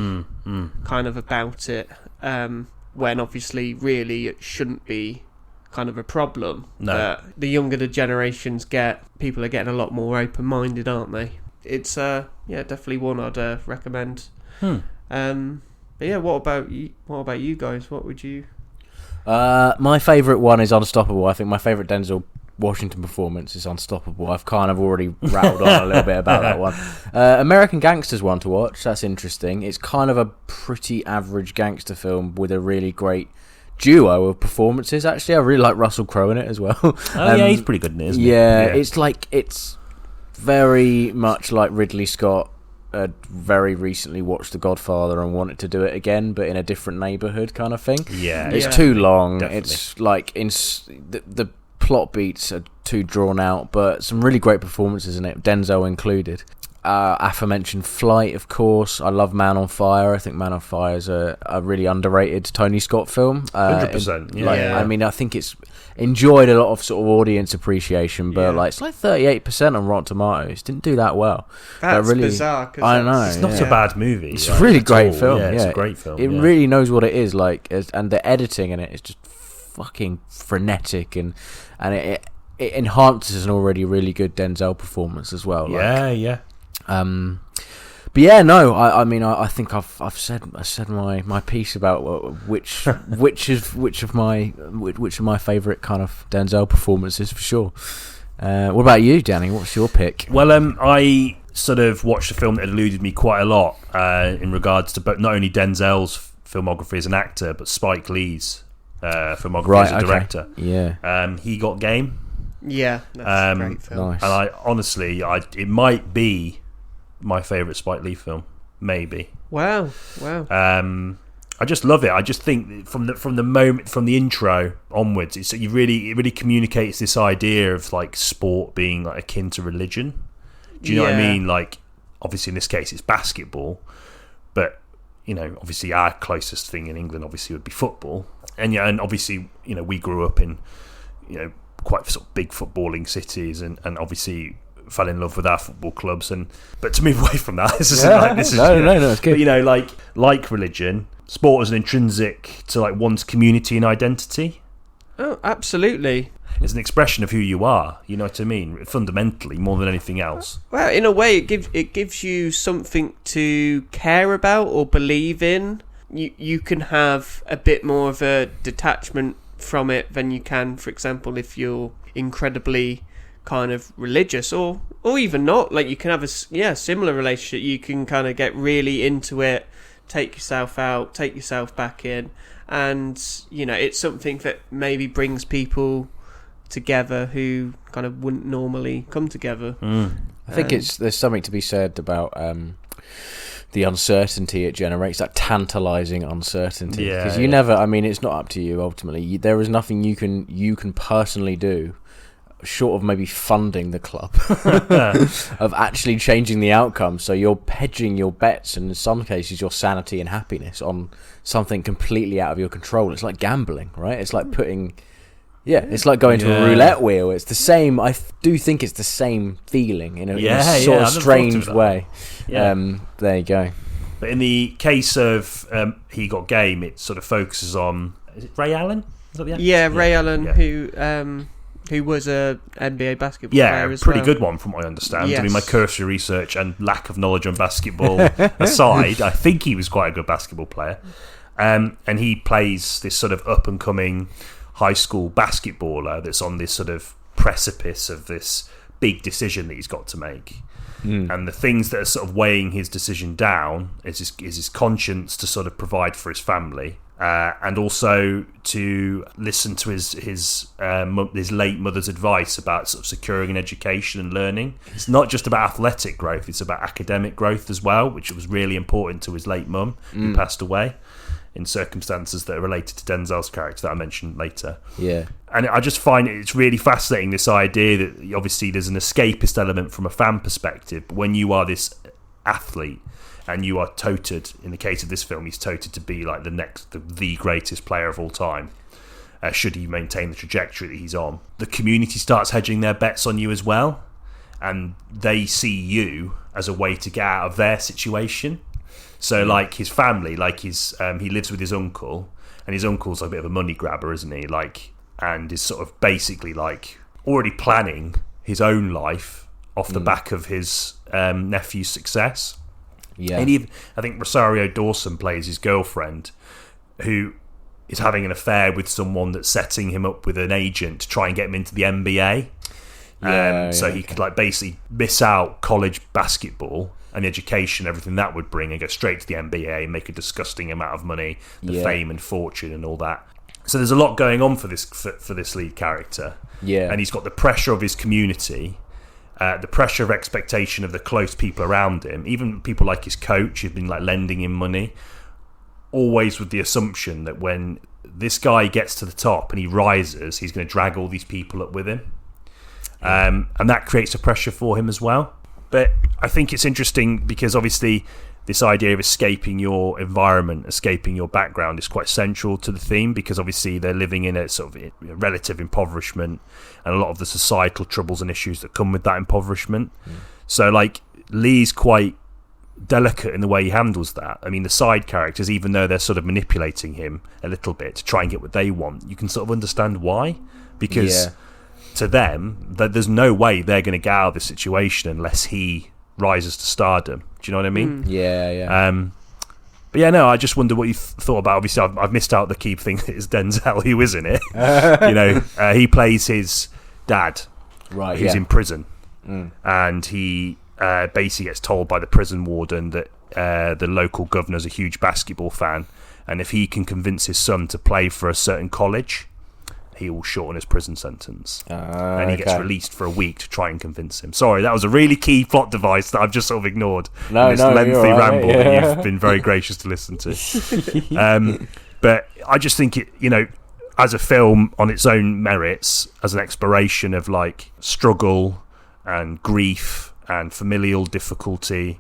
kind of about it. When obviously really it shouldn't be kind of a problem. No. But the younger the generations get, people are getting a lot more open-minded, aren't they? It's definitely one I'd recommend. But yeah, what about you guys? What would you? My favourite one is Unstoppable. I think my favourite Denzel Washington performance is Unstoppable. I've kind of already rattled on a little bit about that one. American Gangster's one to watch. That's interesting. It's kind of a pretty average gangster film with a really great duo of performances. Actually, I really like Russell Crowe in it as well. He's pretty good in it, isn't he? Yeah, it's very much like Ridley Scott. Very recently watched The Godfather and wanted to do it again, but in a different neighbourhood kind of thing. Yeah, it's too long. Definitely. It's like the plot beats are too drawn out, but some really great performances in it, Denzel included. Aforementioned Flight, of course. I love Man on Fire. I think Man on Fire is a really underrated Tony Scott film. 100%. I mean, I think it's enjoyed a lot of sort of audience appreciation, but it's like 38% on Rotten Tomatoes. Didn't do that well. That's really bizarre. I know. It's not a bad movie. It's a really great film. Yeah, it's a great film. It really knows what it is like, and the editing in it is just fucking frenetic, and it enhances an already really good Denzel performance as well. But yeah, no. I mean, I think I've said my piece about which of my favourite kind of Denzel performances for sure. What about you, Danny? What's your pick? Well, I sort of watched a film that eluded me quite a lot in regards to not only Denzel's filmography as an actor, but Spike Lee's filmography as a director. Yeah. He Got Game. Yeah, that's a great film. Nice. And I honestly, it might be my favourite Spike Lee film, maybe. Wow. I just love it. I just think from the moment, from the intro onwards, it really communicates this idea of like sport being like akin to religion. Do you know what I mean? Like, obviously in this case it's basketball, but obviously our closest thing in England obviously would be football, and obviously we grew up in quite sort of big footballing cities, and obviously fell in love with our football clubs, but to move away from that, this is no, it's good. But, like religion, sport is an intrinsic to like one's community and identity. Oh, absolutely. It's an expression of who you are. You know what I mean? Fundamentally, more than anything else. Well, in a way, it gives you something to care about or believe in. You can have a bit more of a detachment from it than you can, for example, if you're incredibly kind of religious or even not. Like, you can have a similar relationship. You can kind of get really into it, take yourself out, take yourself back in, and it's something that maybe brings people together who kind of wouldn't normally come together. I think there's something to be said about the uncertainty it generates, that tantalizing uncertainty, because you never, it's not up to you ultimately. There is nothing you can personally do short of maybe funding the club of actually changing the outcome. So you're hedging your bets, and in some cases your sanity and happiness, on something completely out of your control. It's like gambling, right? It's like putting it's like going to a roulette wheel. It's the same. I do think it's the same feeling in a sort of strange way. There you go. But in the case of He Got Game, it sort of focuses on, is it Ray Allen? Is that the actor? Ray Allen, who was a NBA basketball player as well. Pretty good one from what I understand. Yes. My cursory research and lack of knowledge on basketball aside, I think he was quite a good basketball player. And he plays this sort of up-and-coming high school basketballer that's on this sort of precipice of this big decision that he's got to make. And the things that are sort of weighing his decision down is his conscience to sort of provide for his family, and also to listen to his late mother's advice about sort of securing an education and learning. It's not just about athletic growth, it's about academic growth as well, which was really important to his late mum, who passed away in circumstances that are related to Denzel's character that I mentioned later. Yeah. And I just find it's really fascinating, this idea that obviously there's an escapist element from a fan perspective, but when you are this athlete and you are touted, in the case of this film, he's touted to be like the greatest player of all time, should he maintain the trajectory that he's on. The community starts hedging their bets on you as well, and they see you as a way to get out of their situation. So, like his family, he lives with his uncle, and his uncle's a bit of a money grabber, isn't he? And is sort of basically already planning his own life off the back of his nephew's success. Yeah, and I think Rosario Dawson plays his girlfriend, who is having an affair with someone that's setting him up with an agent to try and get him into the NBA. So he could basically miss out college basketball and the education, everything that would bring, and go straight to the NBA and make a disgusting amount of money, the fame and fortune and all that. So there's a lot going on for this lead character. Yeah, and he's got the pressure of his community, the pressure of expectation of the close people around him, even people like his coach who've been lending him money, always with the assumption that when this guy gets to the top and he rises, he's going to drag all these people up with him. And that creates a pressure for him as well. But I think it's interesting because obviously this idea of escaping your environment, escaping your background is quite central to the theme, because obviously they're living in a sort of relative impoverishment and a lot of the societal troubles and issues that come with that impoverishment. So Lee's quite delicate in the way he handles that. I mean, the side characters, even though they're sort of manipulating him a little bit to try and get what they want, you can sort of understand why, because to them, there's no way they're going to get out of this situation unless he rises to stardom. Do you know what I mean? But I just wonder what you thought about. Obviously, I've missed out the key thing that is Denzel, who is in it. He plays his dad, right? Who's in prison, and he basically gets told by the prison warden that the local governor's a huge basketball fan, and if he can convince his son to play for a certain college, he will shorten his prison sentence. And he gets released for a week to try and convince him. Sorry, that was a really key plot device that I've just sort of ignored in this lengthy ramble that you've been very gracious to listen to. But I just think it, as a film on its own merits, as an exploration of struggle and grief and familial difficulty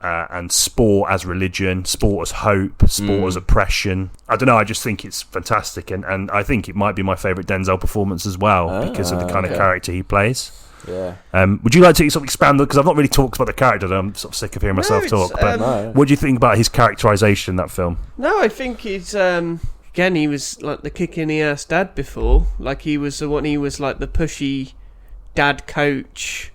and sport as religion, sport as hope, sport as oppression. I don't know, I just think it's fantastic, and I think it might be my favourite Denzel performance as well, because of the kind of character he plays. Yeah. Would you like to sort of expand, because I've not really talked about the character, and I'm sort of sick of hearing myself talk, but what do you think about his characterisation in that film? No, I think he's again, he was like the kick in the ass dad before. Like, he was like the pushy dad coach,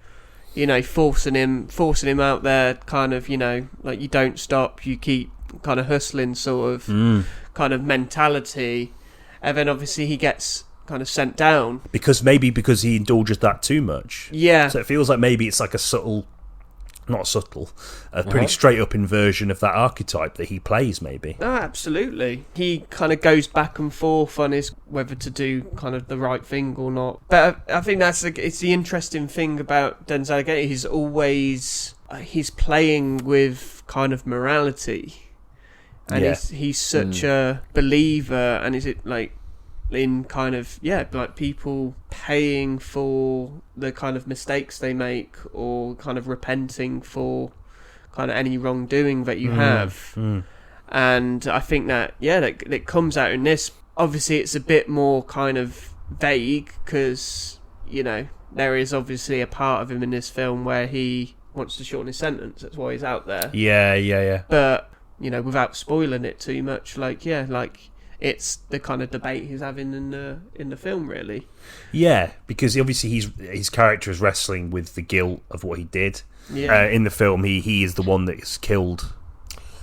you know, forcing him out there, kind of, you know, like, you don't stop, you keep kind of hustling sort of kind of mentality. And then obviously he gets kind of sent down because he indulges that too much. Yeah. So it feels like maybe it's like a pretty straight up inversion of that archetype that he plays, maybe. Oh, absolutely. He kind of goes back and forth on his whether to do kind of the right thing or not. But I think it's the interesting thing about Denzel again. He's playing with kind of morality, and he's such a believer, and is it like in kind of like people paying for the kind of mistakes they make, or kind of repenting for kind of any wrongdoing that you have. And I think that that comes out in this. Obviously it's a bit more kind of vague, because, you know, there is obviously a part of him in this film where he wants to shorten his sentence. That's why he's out there. Yeah. But, you know, without spoiling it too much, it's the kind of debate he's having in the film, really. Yeah, because obviously his character is wrestling with the guilt of what he did. Yeah. In the film, he is the one that has killed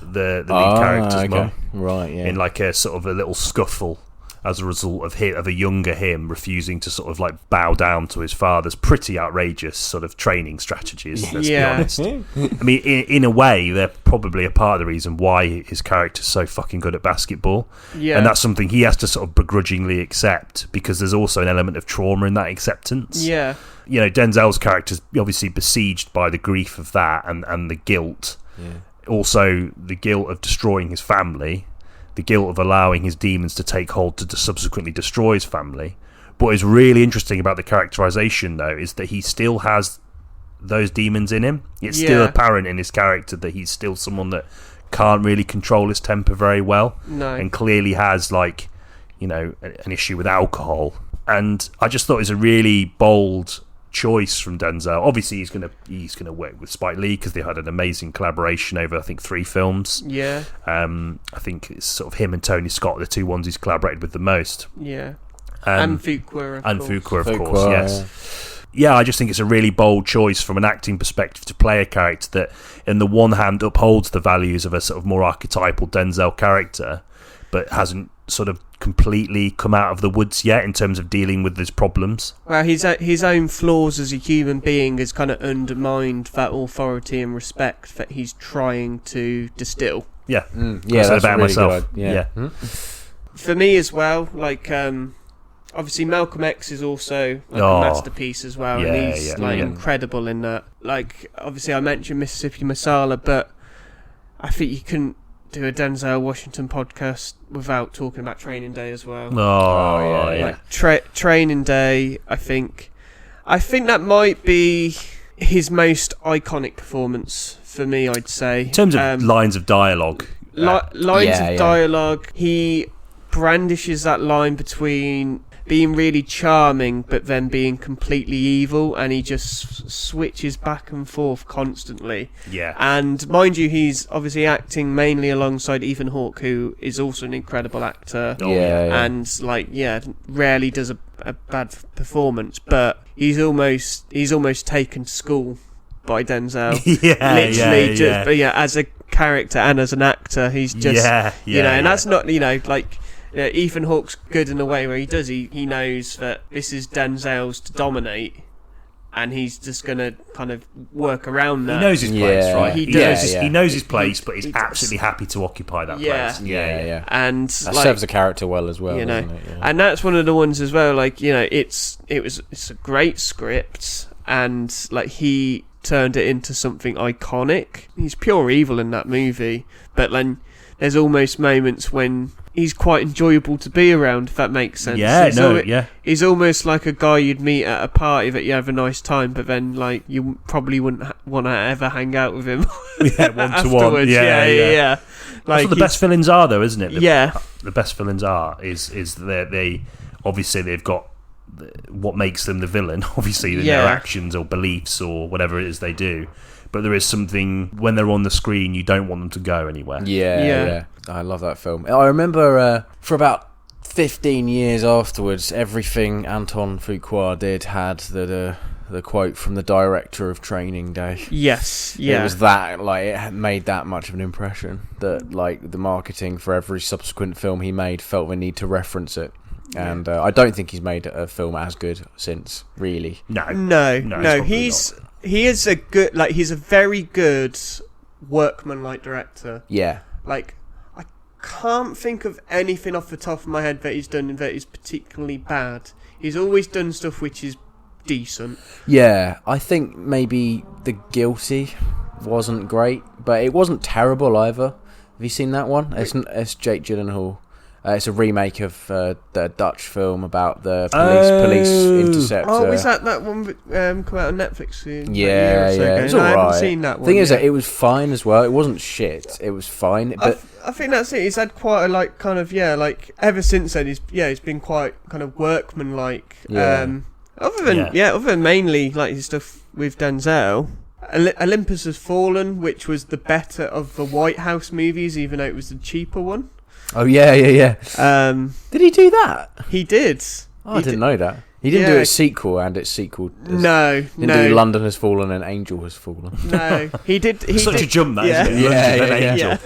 the lead character's mum. Right, yeah. In like a sort of a little scuffle as a result of a younger him refusing to sort of like bow down to his father's pretty outrageous sort of training strategies, let's be honest. I mean, in a way, they're probably a part of the reason why his character's so fucking good at basketball. Yeah. And that's something he has to sort of begrudgingly accept, because there's also an element of trauma in that acceptance. Yeah. You know, Denzel's character's obviously besieged by the grief of that and the guilt. Yeah. Also, the guilt of destroying his family, the guilt of allowing his demons to take hold to subsequently destroy his family. But what is really interesting about the characterization, though, is that he still has those demons in him. It's still apparent in his character that he's still someone that can't really control his temper very well. No. And clearly has, like, you know, an issue with alcohol. And I just thought it was a really bold choice from Denzel. Obviously he's gonna work with Spike Lee, because they had an amazing collaboration over, I think, 3 films. Yeah. I think it's sort of him and Tony Scott, the 2 ones he's collaborated with the most. Yeah. And Fuqua, of course. Yes. Yeah, I just think it's a really bold choice from an acting perspective to play a character that, in the one hand, upholds the values of a sort of more archetypal Denzel character, but hasn't sort of completely come out of the woods yet in terms of dealing with his problems. Well, his own flaws as a human being has kind of undermined that authority and respect that he's trying to distill. Yeah. Yeah, that's about really myself. Good. Yeah. For me as well, like, obviously Malcolm X is also like a masterpiece as well, and he's incredible in that. Like, obviously I mentioned Mississippi Masala, but I think you couldn't do a Denzel Washington podcast without talking about Training Day as well. Like, Training Day, I think that might be his most iconic performance for me, I'd say. In terms of lines of dialogue. Dialogue, he brandishes that line between being really charming but then being completely evil, and he just switches back and forth constantly. Yeah. And mind you, he's obviously acting mainly alongside Ethan Hawke, who is also an incredible actor. And rarely does a bad performance, but he's almost taken to school by Denzel. As a character and as an actor, he's just and that's not, like, Ethan Hawke's good in a way where he knows that this is Denzel's to dominate, and he's just going to kind of work around that. He knows his place, right? He knows his place, but he's absolutely happy to occupy that place. And that serves the character well as well, doesn't it? Yeah. And that's one of the ones as well, like, it's a great script, and like, he turned it into something iconic. He's pure evil in that movie, but then there's almost moments when he's quite enjoyable to be around, if that makes sense. Yeah, he's he's almost like a guy you'd meet at a party that you have a nice time, but then like you probably wouldn't want to ever hang out with him. One to one. Yeah. Like, that's what the best villains are, though, isn't it? Yeah. The best villains is they obviously they've got what makes them the villain, obviously in their actions or beliefs or whatever it is they do. But there is something when they're on the screen, you don't want them to go anywhere. Yeah. I love that film. I remember for about 15 years afterwards, everything Anton Fuqua did had the quote from the director of Training Day. Yes, yeah. It was that, like, it had made that much of an impression that, like, the marketing for every subsequent film he made felt the need to reference it. And I don't think he's made a film as good since, really. No. He is a good, like, he's a very good workman-like director. Yeah. Like, I can't think of anything off the top of my head that he's done that is particularly bad. He's always done stuff which is decent. Yeah, I think maybe The Guilty wasn't great, but it wasn't terrible either. Have you seen that one? It's Jake Gyllenhaal. It's a remake of the Dutch film about the police interceptor. Oh, is that one that come out on Netflix? Yeah. It's alright. I haven't seen that one. The thing is that it was fine as well. It wasn't shit. It was fine. But I think that's it. He's had quite a like kind of ever since then. He's been quite kind of workman-like. Yeah. Other than mainly like his stuff with Denzel. Olympus Has Fallen, which was the better of the White House movies, even though it was the cheaper one. Oh yeah. Did he do that? He did. Oh, I didn't know that. He didn't do its sequel and its sequel. No. Do London Has Fallen and Angel Has Fallen. No, he did. Such a jump, that isn't it? Angel.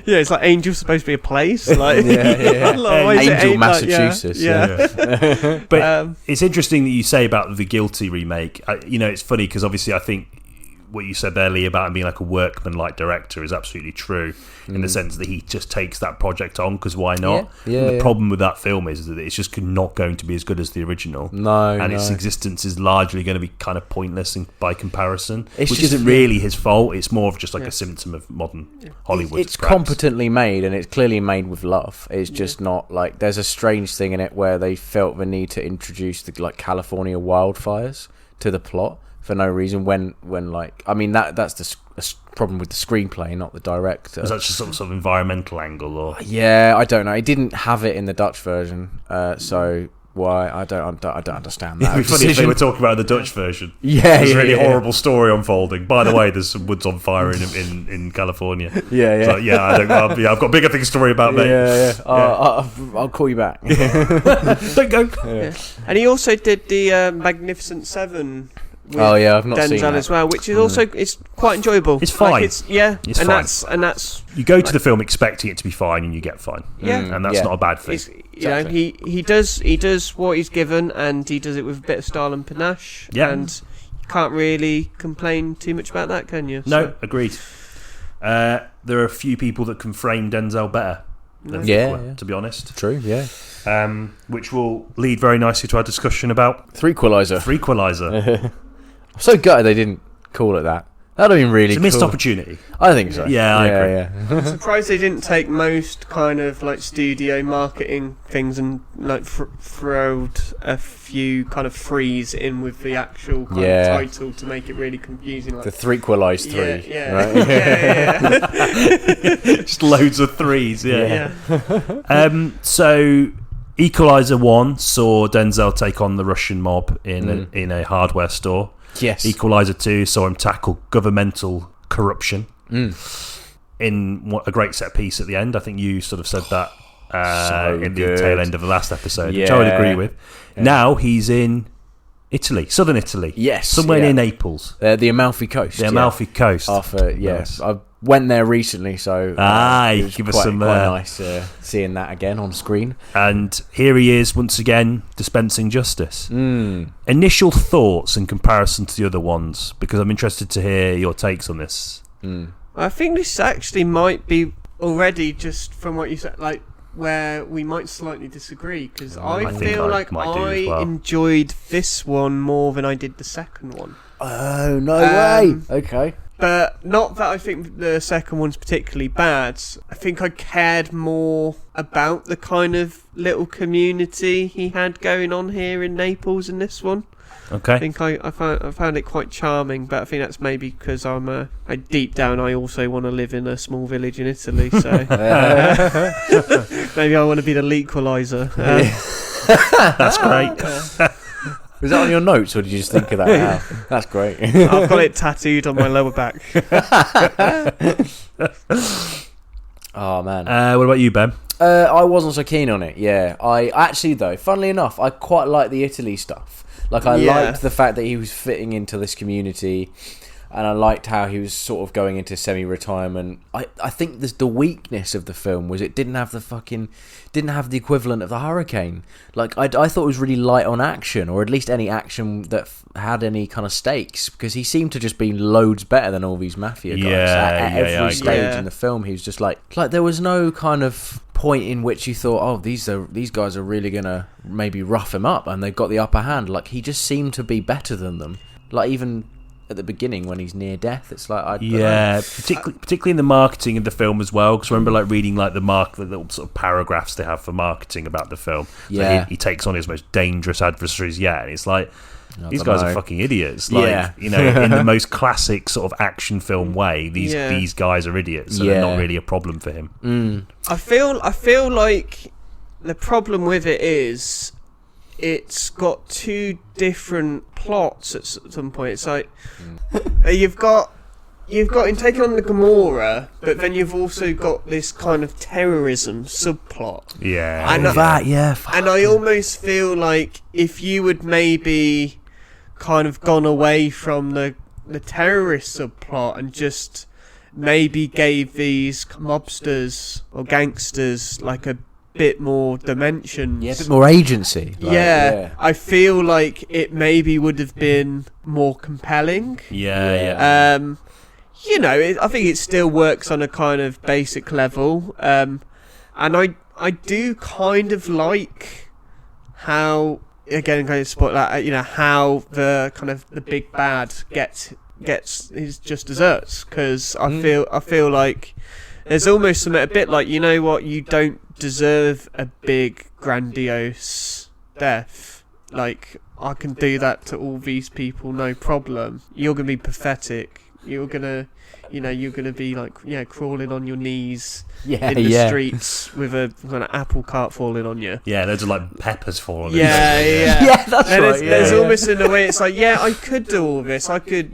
Yeah, it's like Angel's supposed to be a place. Like, Angel, Massachusetts. But it's interesting that you say about the Guilty remake. It's funny because obviously I think what you said there, Lee, about him being like a workman-like director is absolutely true in the sense that he just takes that project on because why not? The problem with that film is that it's just not going to be as good as the original. Its existence is largely going to be kind of pointless by comparison, which isn't really his fault. It's more of just like a symptom of modern Hollywood. It's competently made and it's clearly made with love. It's just not like there's a strange thing in it where they felt the need to introduce the like California wildfires to the plot for no reason when like I mean that's the problem with the screenplay, not the director. Is that just some sort of environmental angle or? Yeah, I don't know. It didn't have it in the Dutch version, so why I don't understand that. It'd be funny if they were talking about the Dutch version. There's a really horrible story unfolding. By the way, there's some woods on fire in California. I've got bigger things to worry about, mate. I'll call you back. Don't go. And he also did the Magnificent Seven. I've not Denzel seen that as well, which is also it's quite enjoyable. It's fine. It's fine. That's you go to the film expecting it to be fine, and you get fine. And that's not a bad thing. Exactly. He does what he's given, and he does it with a bit of style and panache. Yeah. And you can't really complain too much about that, can you? No, agreed. There are a few people that can frame Denzel better than Fuqua, to be honest. True, yeah. Which will lead very nicely to our discussion about Leequalizer. I'm so gutted they didn't call it that. That'd have been really cool. It's a missed opportunity. I think so. Yeah, I agree. I'm surprised they didn't take most kind of like studio marketing things and like throwed a few kind of threes in with the actual kind of title to make it really confusing. Like, the Threequalize 3. Yeah. Just loads of threes, So Equalizer 1 saw Denzel take on the Russian mob in a hardware store. Yes. Equalizer 2 saw him tackle governmental corruption in a great set piece at the end. I think you sort of said that in the tail end of the last episode, which I would agree with. Yeah. Now he's in Italy, southern Italy. Yes. Somewhere near Naples. The Amalfi Coast. The Amalfi Coast. Yes. I went there recently, so it was give us some quite nice seeing that again on screen. And here he is once again dispensing justice. Initial thoughts in comparison to the other ones, because I'm interested to hear your takes on this. I think this actually might be already just from what you said, like where we might slightly disagree, because I feel like I enjoyed this one more than I did the second one. Oh, no way. Okay. But not that I think the second one's particularly bad. I think I cared more about the kind of little community he had going on here in Naples in this one. Okay. I think I found it quite charming, but I think that's maybe because deep down I also want to live in a small village in Italy, so maybe I want to be the Leequalizer. That's great. Was that on your notes, or did you just think of that now? That's great. I've got it tattooed on my lower back. Oh man. What about you, Ben? I wasn't so keen on it. Yeah, I actually though, funnily enough, I quite like the Italy stuff. Like I liked the fact that he was fitting into this community, and I liked how he was sort of going into semi-retirement. I think the weakness of the film was it didn't have the equivalent of the Hurricane. Like I thought it was really light on action, or at least any action that had any kind of stakes, because he seemed to just be loads better than all these mafia guys. At every stage in the film, he was just like there was no kind of point in which you thought, oh, these guys are really gonna maybe rough him up and they've got the upper hand. Like he just seemed to be better than them. Like even at the beginning when he's near death, it's like particularly in the marketing of the film as well, because I remember like reading like the little sort of paragraphs they have for marketing about the film. So he takes on his most dangerous adversaries yet, and it's like these guys are fucking idiots. Like in the most classic sort of action film way, these guys are idiots, so they're not really a problem for him. I feel like the problem with it is it's got two different plots at some point. It's like you've got him taking on the Gomorrah, but then you've also got this kind of terrorism subplot. And I almost feel like if you would maybe kind of gone away from the terrorist subplot and just maybe gave these mobsters or gangsters like a bit more dimensions, a bit more agency. I feel like it maybe would have been more compelling. I think it still works on a kind of basic level, and I do kind of like how, again, kind of spot that, how the kind of the big bad gets his just desserts, because I feel like there's almost something a bit like, you know what, you don't deserve a big grandiose death. Like, I can do that to all these people, no problem. You're gonna be pathetic. You're gonna be like, crawling on your knees in the streets with a kind of apple cart falling on you. Yeah, those are like peppers falling. Yeah, that's right. There's almost in a way it's like, I could do all this. I could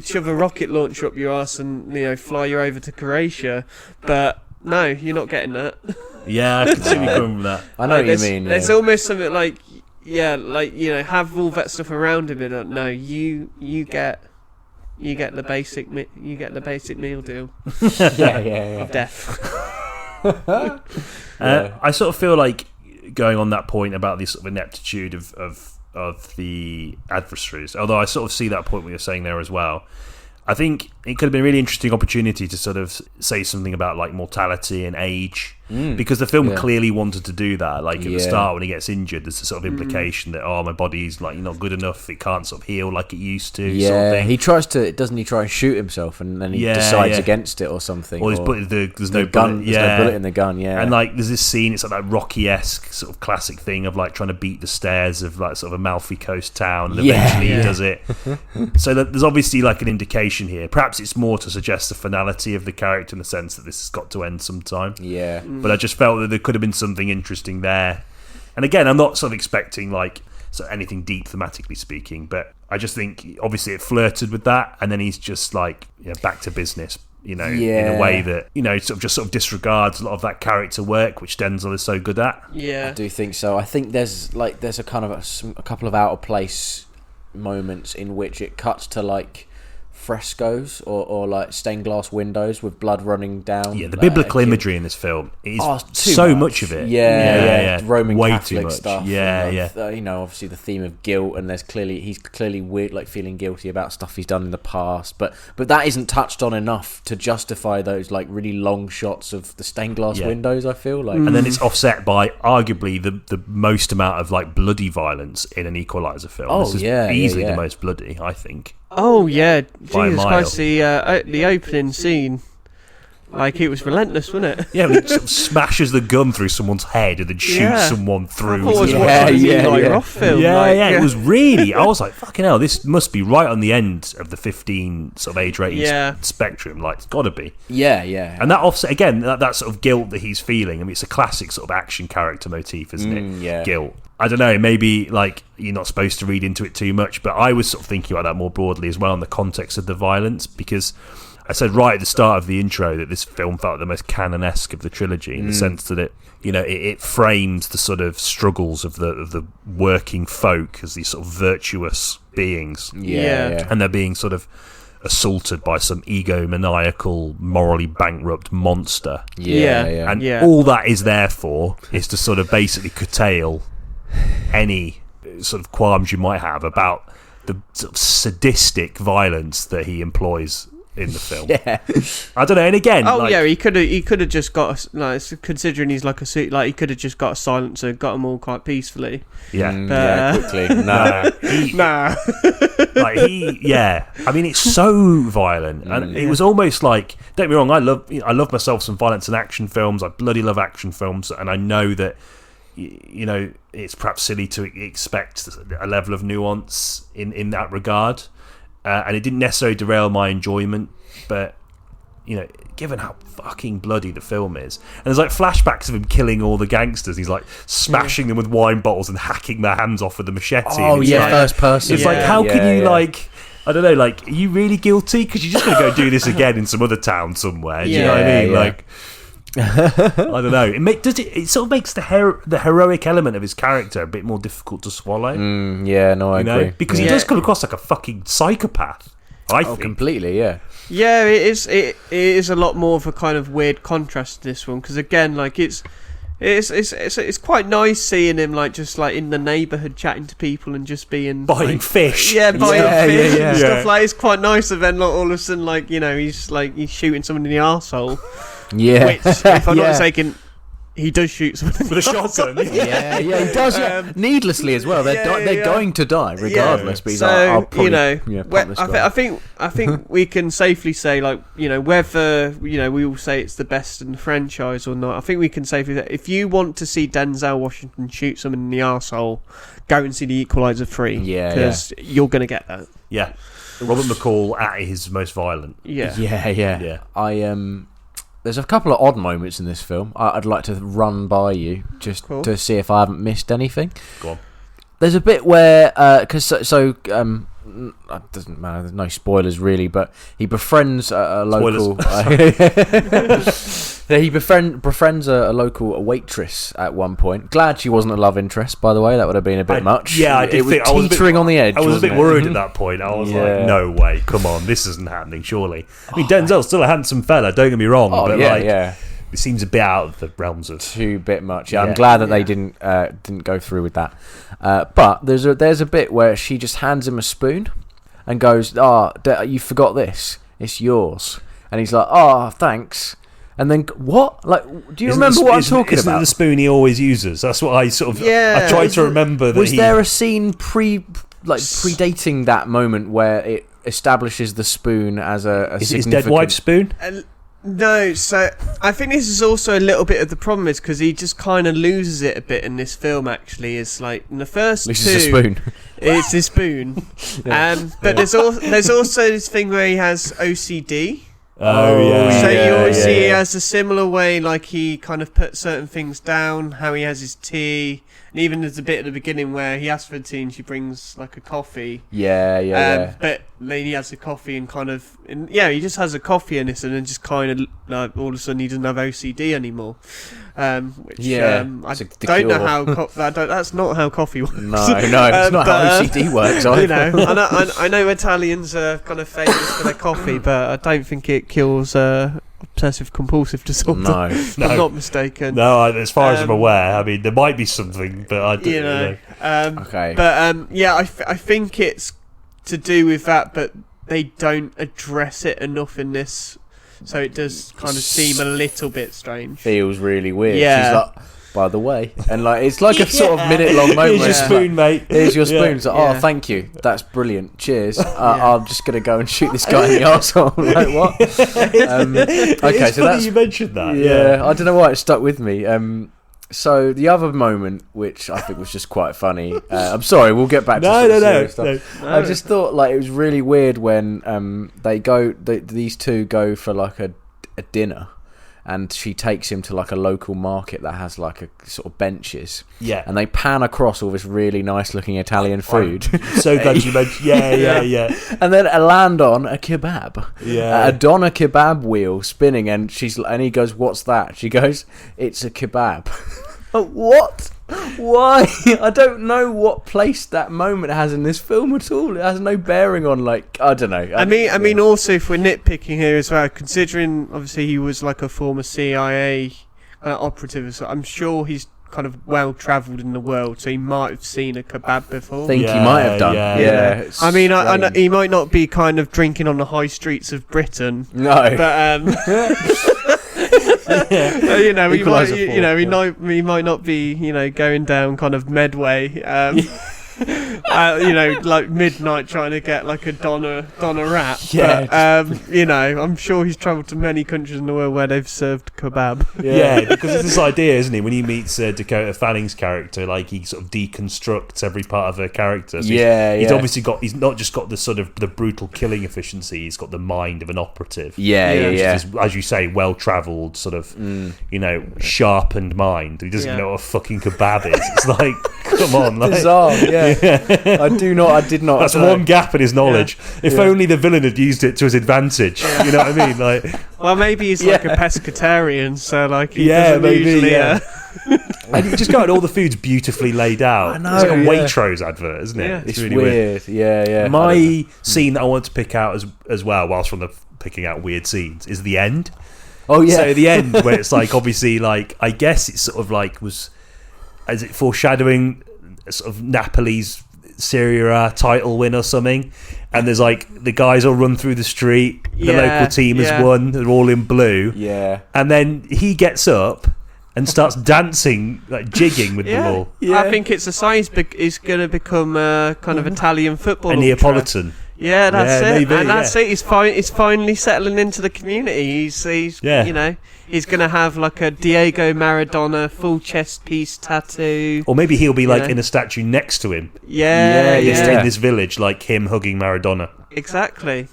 shove a rocket launcher up your ass and fly you over to Croatia, but no, you're not getting that. Yeah, I can see you coming from that. I know what you mean. There's almost something like, have all that stuff around him, and no, you get the basic meal deal. Of death. I sort of feel like, going on that point about the sort of ineptitude of the adversaries, although I sort of see that point what you're saying there as well. I think it could have been a really interesting opportunity to sort of say something about like mortality and age, because the film clearly wanted to do that. Like at the start when he gets injured, there's a sort of implication that my body's like not good enough, it can't sort of heal like it used to. Yeah, sort of thing. He tries to, doesn't he try and shoot himself, and then he decides against it or something. Or there's no gun, there's no bullet in the gun. Yeah, and like there's this scene, it's like that Rocky-esque sort of classic thing of like trying to beat the stairs of like sort of Amalfi Coast town, and eventually he does it. So there's obviously like an indication here. Perhaps it's more to suggest the finality of the character in the sense that this has got to end sometime. Yeah. But I just felt that there could have been something interesting there. And again, I'm not sort of expecting like anything deep thematically speaking, but I just think obviously it flirted with that, and then he's just like back to business. In a way that sort of disregards a lot of that character work which Denzel is so good at. Yeah, I do think so. I think there's a kind of a couple of out of place moments in which it cuts to like frescoes or like stained glass windows with blood running down. Yeah, the biblical imagery in this film is so much of it. Yeah. Roman way Catholic too much stuff. Obviously the theme of guilt, and he's clearly weird, like feeling guilty about stuff he's done in the past. But that isn't touched on enough to justify those like really long shots of the stained glass windows. I feel like, and then it's offset by arguably the most amount of like bloody violence in an Equalizer film. This is easily the most bloody, I think. Oh yeah, By a Jesus mile. Christ! The opening scene, like it was relentless, wasn't it? Yeah, when he sort of smashes the gun through someone's head and then shoots Yeah. someone I through. thought I was Yeah, watching a yeah, Eli yeah. Roth film. Yeah, like, yeah, it was really. I was like, fucking hell, this must be right on the end of the 15 sort of age rating Yeah. spectrum. Like, it's got to be. Yeah, yeah. And that offset again, that sort of guilt that he's feeling. I mean, it's a classic sort of action character motif, isn't it? Yeah. Guilt. I don't know. Maybe like you're not supposed to read into it too much, but I was sort of thinking about that more broadly as well in the context of the violence, because I said right at the start of the intro that this film felt the most canon-esque of the trilogy in the sense that it frames the sort of struggles of the working folk as these sort of virtuous beings, Yeah. and they're being sort of assaulted by some egomaniacal, morally bankrupt monster. Yeah. And Yeah. all that is there for is to sort of basically curtail any sort of qualms you might have about the sort of sadistic violence that he employs in the film. Yeah. I don't know. And again, Oh like, yeah, he could have just got considering he's like a suit, like he could have just got a silencer, got them all quite peacefully. yeah, Yeah, quickly. No. Nah, like I mean, it's so violent, and it was almost like, don't get me wrong, I love myself some violence and action films. I bloody love action films, and I know that it's perhaps silly to expect a level of nuance in that regard, and it didn't necessarily derail my enjoyment, but given how fucking bloody the film is, and there's like flashbacks of him killing all the gangsters, he's like smashing them with wine bottles and hacking their hands off with a machete. Oh and it's yeah, like, first person. it's like, how can you like, I don't know, like, are you really guilty? Because you're just going to go do this again in some other town somewhere. Do you know what I mean? Yeah. Like, I don't know. It sort of makes the heroic element of his character a bit more difficult to swallow. Yeah, no, I agree. Because he does come across like a fucking psychopath. I think. Completely, yeah. yeah, it is. It is a lot more of a kind of weird contrast to this one, because again, like it's quite nice seeing him like just like in the neighbourhood chatting to people and just being Buying like, fish. Yeah, buying Yeah, fish yeah, and yeah. stuff like. It's quite nice, and then like, all of a sudden, like he's shooting someone in the arsehole. Yeah. Which, if I'm Yeah. not mistaken, he does shoot someone With a shotgun. Yeah, he does. Yeah. Needlessly as well. They're yeah. going to die regardless. But he's So like, I'll probably, well, pump this guy. I think we can safely say, like, whether we all say it's the best in the franchise or not. I think we can safely say, if you want to see Denzel Washington shoot someone in the arsehole, go and see the Equalizer 3. Yeah, because you're gonna get that. Yeah. Robert McCall at his most violent. Yeah. Yeah. There's a couple of odd moments in this film I'd like to run by you just Cool. to see if I haven't missed anything. Go on. There's a bit where, because it doesn't matter, there's no spoilers really, but he befriends a local. He befriends a local waitress at one point. Glad she wasn't a love interest, by the way. That would have been a bit much. Yeah, I did It was think I was a bit- teetering on the edge. I was a wasn't bit it? worried at that point. I was Yeah. like, no way, come on, this isn't happening, surely. I mean, Denzel's still a handsome fella, don't get me wrong, Oh but yeah, like, yeah. it seems a bit out of the realms of... Too bit much. Yeah, Yeah. I'm glad that they didn't go through with that. But there's a bit where she just hands him a spoon and goes, you forgot this. It's yours. And he's like, thanks. And then what? Like, do you remember what I'm talking isn't it about? the spoon he always uses? That's what I sort of... Yeah. I tried to remember that Was there a scene predating that moment where it establishes the spoon as a Is it his significant... dead wife's spoon? No, so I think this is also a little bit of the problem, is because he just kind of loses it a bit in this film. Actually, is like in the first This two, is a spoon. it's his spoon. But there's also this thing where he has OCD. Oh, yeah. So you always yeah, see he yeah. has a similar way, like he kind of puts certain things down, how he has his tea, and even there's a bit at the beginning where he asks for tea and she brings like a coffee. Yeah. But then he has the coffee and he just has a coffee in this, and then just kind of like all of a sudden he doesn't have OCD anymore. Which I it's the don't know cure. how. That's not how coffee works. No, it's not how OCD works. Either. I know Italians are kind of famous for their coffee, but I don't think it cures obsessive compulsive disorder. No. If I'm not mistaken. No, as far as I'm aware, I mean, there might be something, but I don't know. Okay. But I think it's to do with that, but they don't address it enough in this, so it does kind of seem a little bit strange. Feels really weird. Yeah. She's like, by the way. And like it's like a sort of minute-long moment. Here's your spoon, mate. Here's your spoon. It's like, Yeah. oh, thank you. That's brilliant. Cheers. I'm just going to go and shoot this guy in the arsehole. Like, what? Okay, It's so funny that's... you mentioned that. Yeah, I don't know why it stuck with me. So the other moment, which I think was just quite funny. I'm sorry, we'll get back to serious stuff. I just thought like it was really weird when these two go for like a dinner, and she takes him to like a local market that has like a sort of benches. Yeah. And they pan across all this really nice looking Italian food. So glad you mentioned. Yeah. And then land on a kebab. Yeah. A doner kebab wheel spinning, and he goes, "What's that?" She goes, "It's a kebab." What? Why? I don't know what place that moment has in this film at all. It has no bearing on, like, I don't know. I mean, also if we're nitpicking here as well, considering obviously he was like a former CIA operative, so I'm sure he's kind of well travelled in the world, so he might have seen a kebab before. I think he might have done. Yeah. I mean, I know he might not be kind of drinking on the high streets of Britain. No. But he might not be going down kind of Medway. Like midnight trying to get like a doner wrap. Yeah. But, I'm sure he's travelled to many countries in the world where they've served kebab. Yeah, because it's this idea, isn't it? When he meets Dakota Fanning's character, like he sort of deconstructs every part of her character. So he's obviously he's not just got the sort of the brutal killing efficiency, he's got the mind of an operative. Yeah. Is, as you say, well-travelled, sort of, sharpened mind. He doesn't even know what a fucking kebab is. It's like, come on. Like, bizarre, yeah. I did not. That's one gap in his knowledge. If only the villain had used it to his advantage. Yeah. You know what I mean? Like, well, maybe he's like a pescatarian, so like he doesn't usually. And you just got all the food's beautifully laid out. I know, it's like a Waitrose advert, isn't it? Yeah. It's really weird. Yeah. My scene that I want to pick out as well, whilst from the picking out weird scenes, is the end. Oh yeah. So the end where it's like obviously like I guess it's sort of like is it foreshadowing sort of Napoli's Serie A title win or something, and there's like the guys all run through the street, the local team has won, they're all in blue, and then he gets up and starts dancing, like jigging with them all. I think it's a sign he's going to become a kind of Italian football a Neapolitan. Yeah, that's it. Maybe, and that's it. He's finally settling into the community. He's he's going to have like a Diego Maradona full chest piece tattoo. Or maybe he'll be like in a statue next to him. In this village, like him hugging Maradona. Exactly.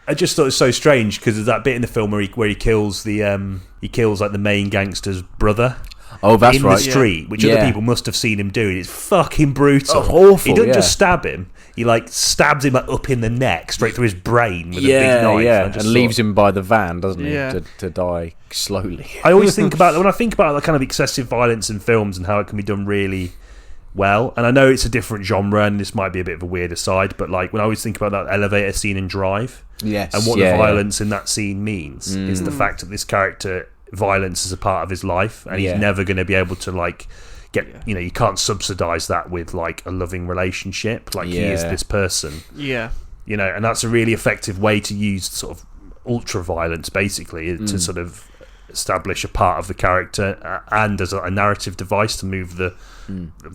I just thought it was so strange because there's that bit in the film where he kills like the main gangster's brother. Oh, that's in right. the street, which other people must have seen him doing. It's fucking brutal. Oh, awful. He doesn't just stab him. He like stabs him like up in the neck, straight through his brain with a big knife. Yeah, and leaves him by the van, doesn't he? Yeah. To die slowly. I always think about when I think about the kind of excessive violence in films and how it can be done really well. And I know it's a different genre, and this might be a bit of a weird aside, but like when I always think about that elevator scene in Drive, yes, and what the violence in that scene means is the fact that this character, violence is a part of his life, and he's never going to be able to like get you can't subsidize that with like a loving relationship, like he is this person, and that's a really effective way to use sort of ultra violence basically to sort of establish a part of the character and as a narrative device to move the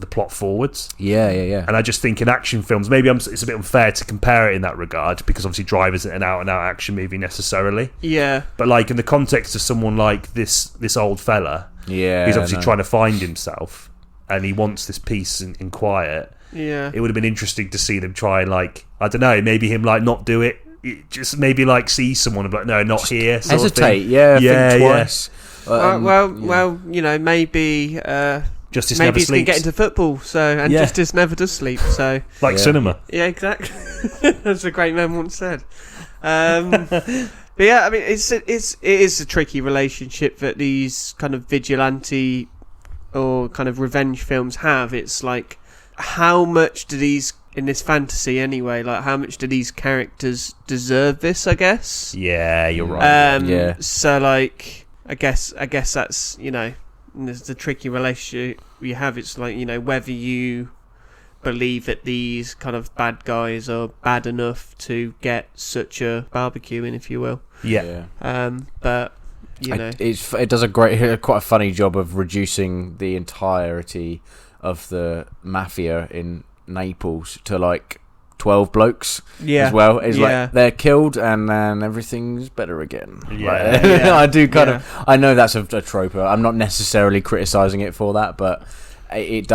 plot forwards. And I just think in action films, maybe it's a bit unfair to compare it in that regard because obviously Drive isn't an out-and-out action movie necessarily. But like in the context of someone like this old fella, he's obviously trying to find himself and he wants this peace and quiet. It would have been interesting to see them try and like, I don't know, maybe him like not do it. Just maybe like see someone and be like, no, not here. Hesitate, think twice. Maybe Justice maybe never he's going to sleeps. get into football, Justice never does sleep. So like cinema. Yeah, exactly. That's a great man once said. But yeah, I mean, it is a tricky relationship that these kind of vigilante or kind of revenge films have. It's like, how much do these, in this fantasy anyway, like how much do these characters deserve this, I guess? Yeah, you're right. So like, I guess that's, there's the tricky relationship you have. It's like, whether you believe that these kind of bad guys are bad enough to get such a barbecue in, if you will. Yeah. But you know. It does quite a funny job of reducing the entirety of the mafia in Naples to like 12 blokes as well. It's like they're killed and then everything's better again. I do kind of, I know that's a trope. I'm not necessarily criticising it for that, but it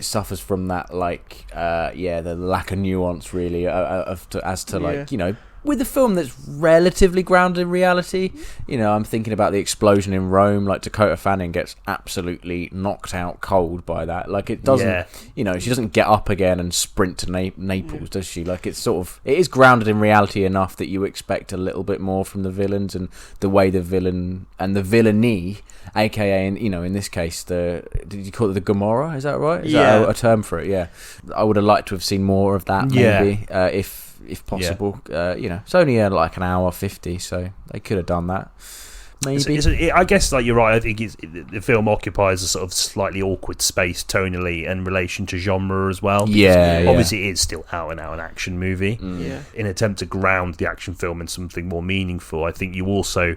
suffers from that, like, the lack of nuance, really, as to like, you know, with a film that's relatively grounded in reality. You know, I'm thinking about the explosion in Rome. Like, Dakota Fanning gets absolutely knocked out cold by that. Like, it doesn't, you know, she doesn't get up again and sprint to Naples, does she? Like, it's sort of, it is grounded in reality enough that you expect a little bit more from the villains and the way the villain and the villainy, aka, you know, in this case, did you call it the Gomorrah? Is that right? Is that a term for it? Yeah. I would have liked to have seen more of that, maybe, if possible. You know, it's only like an hour 50, so they could have done that. Maybe. I guess, like, you're right. I think the film occupies a sort of slightly awkward space tonally in relation to genre as well. Obviously, it's still out and out an action movie. In an attempt to ground the action film in something more meaningful, I think you also,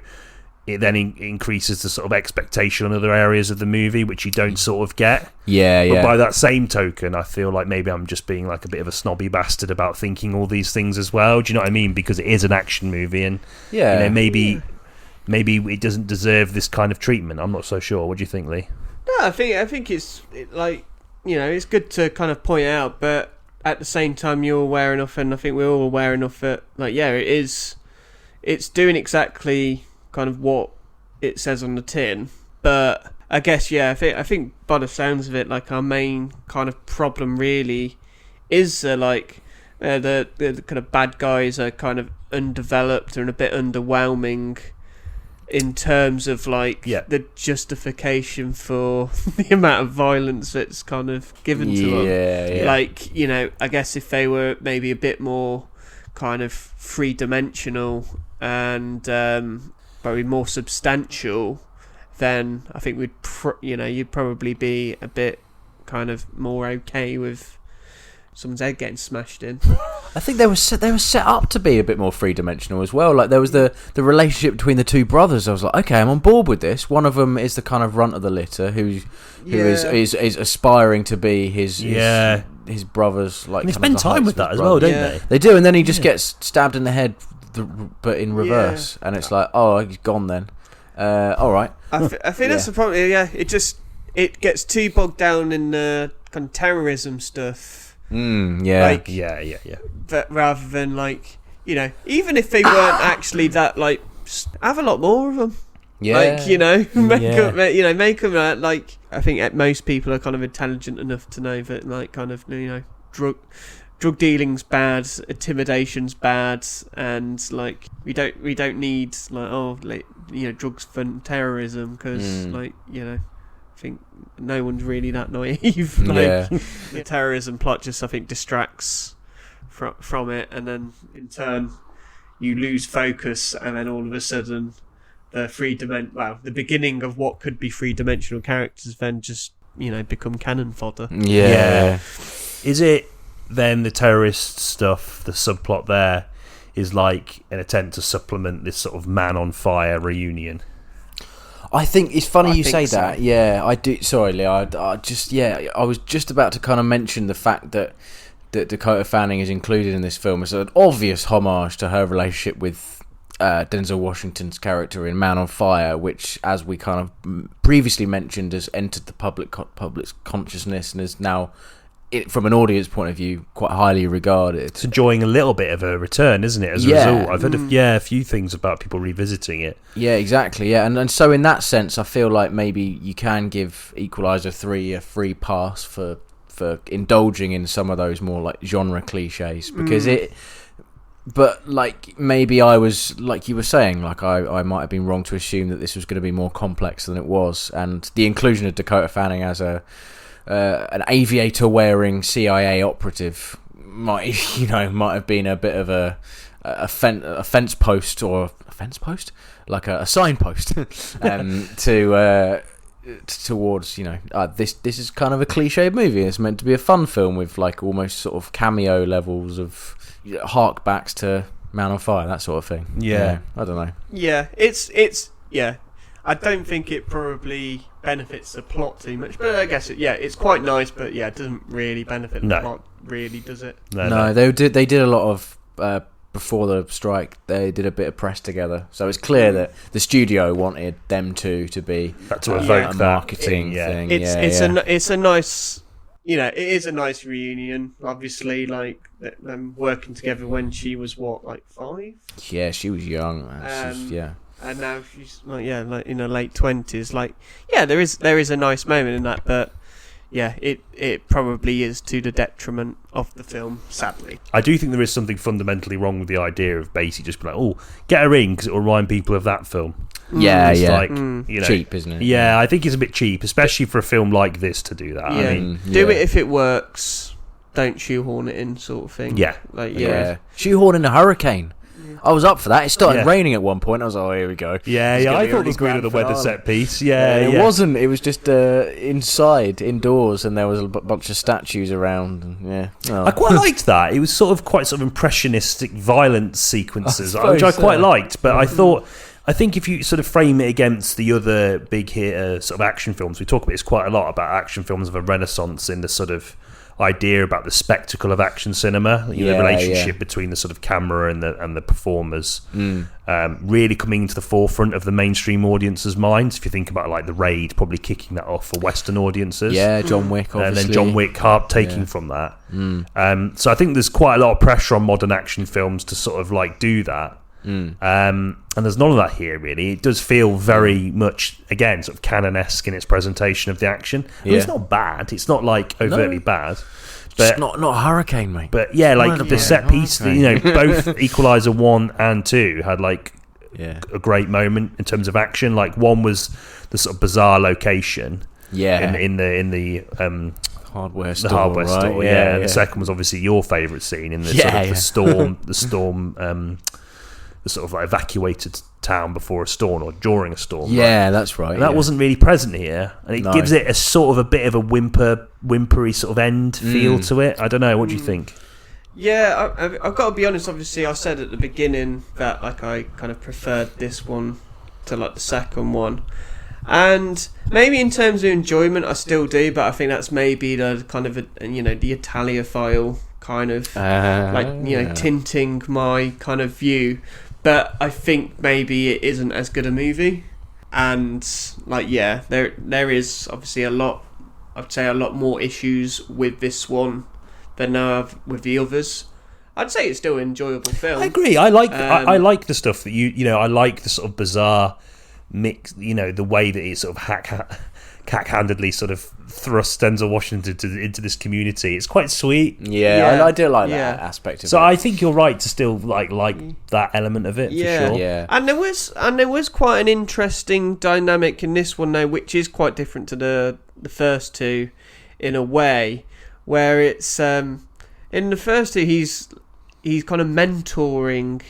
it then increases the sort of expectation on other areas of the movie, which you don't sort of get. But by that same token, I feel like maybe I'm just being like a bit of a snobby bastard about thinking all these things as well. Do you know what I mean? Because it is an action movie, and you know, maybe it doesn't deserve this kind of treatment. I'm not so sure. What do you think, Lee? No, I think it's like, you know, it's good to kind of point out, but at the same time, you're aware enough, and I think we're all aware enough that, like, it's doing exactly kind of what it says on the tin. But I guess, I think by the sounds of it, like, our main kind of problem really is the kind of bad guys are kind of undeveloped and a bit underwhelming in terms of, like, the justification for the amount of violence that's kind of given to them. Like, you know, I guess if they were maybe a bit more kind of three-dimensional and probably more substantial, then I think you'd probably be a bit kind of more okay with someone's head getting smashed in. I think they were set up to be a bit more three-dimensional as well. Like, there was the relationship between the two brothers. I was like, okay, I'm on board with this. One of them is the kind of runt of the litter who is aspiring to be his brother's, like, and they spend time with that as well, don't they? They do, and then he just gets stabbed in the head, but in reverse, and it's like, oh, he's gone then. All right. I think that's the problem. It gets too bogged down in kind of terrorism stuff. But rather than, like, you know, even if they weren't actually that, like, have a lot more of them. Like, you know, make them like, I think most people are kind of intelligent enough to know that, like, kind of, you know, drug dealing's bad, intimidation's bad, and, like, we don't need, like, you know, drugs for terrorism, because like, you know, I think no one's really that naive. Like, the terrorism plot just, I think, distracts from it, and then in turn you lose focus, and then all of a sudden the beginning of what could be three-dimensional characters then just, you know, become cannon fodder. Is it then the terrorist stuff, the subplot there, is like an attempt to supplement this sort of Man on Fire reunion? I think it's funny you say that. Yeah, I do. Sorry, Lee. I was just about to kind of mention the fact that Dakota Fanning is included in this film as an obvious homage to her relationship with Denzel Washington's character in Man on Fire, which, as we kind of previously mentioned, has entered the public consciousness and is now, from an audience point of view, quite highly regarded. It's enjoying a little bit of a return, isn't it, as a result? I've heard a few things about people revisiting it. Yeah, exactly, and so in that sense, I feel like maybe you can give Equalizer 3 a free pass for indulging in some of those more, like, genre cliches, because but, like, maybe I was, like you were saying, like, I might have been wrong to assume that this was going to be more complex than it was, and the inclusion of Dakota Fanning as an aviator-wearing CIA operative might have been a bit of a fence post, like a signpost, towards, you know, this is kind of a cliched movie. It's meant to be a fun film with, like, almost sort of cameo levels of, you know, harkbacks to Man on Fire, that sort of thing. I don't know. It's I don't think it probably benefits the plot too much, but I guess it's quite nice, but it doesn't really benefit the plot, really, does it? No, they did a lot of before the strike. They did a bit of press together, so it's clear that the studio wanted them two to be a marketing thing. It's a nice. It is a nice reunion, obviously, like them working together when she was, 5? Yeah, she was young. And now she's, like in her late 20s. There is a nice moment in that, but, it probably is to the detriment of the film, sadly. I do think there is something fundamentally wrong with the idea of basically just being like, get her in, because it will remind people of that film. Yeah, cheap, isn't it? Yeah, I think it's a bit cheap, especially for a film like this to do that. Yeah. I mean, do it if it works. Don't shoehorn it in, sort of thing. Yeah. Shoehorn in a hurricane. I was up for that. It started raining at one point. I was like, here we go. Yeah, I thought it was good with the weather set piece. It wasn't. It was just indoors, and there was a bunch of statues around. I quite liked that. It was quite impressionistic, violent sequences, which I quite liked. But I think if you sort of frame it against the other big hitter sort of action films, we talk about this quite a lot about action films of a renaissance in the sort of idea about the spectacle of action cinema, the relationship between the sort of camera and the performers, really coming into the forefront of the mainstream audience's minds. If you think about like The Raid, probably kicking that off for Western audiences, John Wick, obviously, and then John Wick taking from that. So I think there's quite a lot of pressure on modern action films to sort of like do that. And there's none of that here, really. It does feel very much, again, sort of canon-esque in its presentation of the action. I mean, it's not bad. It's not like overtly bad. But it's not a hurricane, mate. But the set piece, both Equalizer 1 and 2 had like a great moment in terms of action. Like one was the sort of bizarre location, in the hardware store, right? And the second was obviously your favourite scene in the sort of the storm. The sort of like evacuated town before a storm or during a storm. Yeah, that's right. And that wasn't really present here, and it gives it a sort of a bit of a whimpery sort of end feel to it. I don't know. What do you think? Yeah, I've got to be honest. Obviously, I said at the beginning that like I kind of preferred this one to like the second one, and maybe in terms of enjoyment, I still do. But I think that's maybe the kind of the Italiophile kind of tinting my kind of view. But I think maybe it isn't as good a movie, and there is obviously a lot more issues with this one than I have with the others. I'd say it's still an enjoyable film. I agree. I like I like the stuff that I like the sort of bizarre mix. The way that it sort of cack-handedly sort of thrusts Denzel Washington into this community. It's quite sweet. I do like that aspect of it. So I think you're right to still like that element of it, for sure. Yeah. And there was quite an interesting dynamic in this one though, which is quite different to the first two in a way, where it's in the first two he's kind of mentoring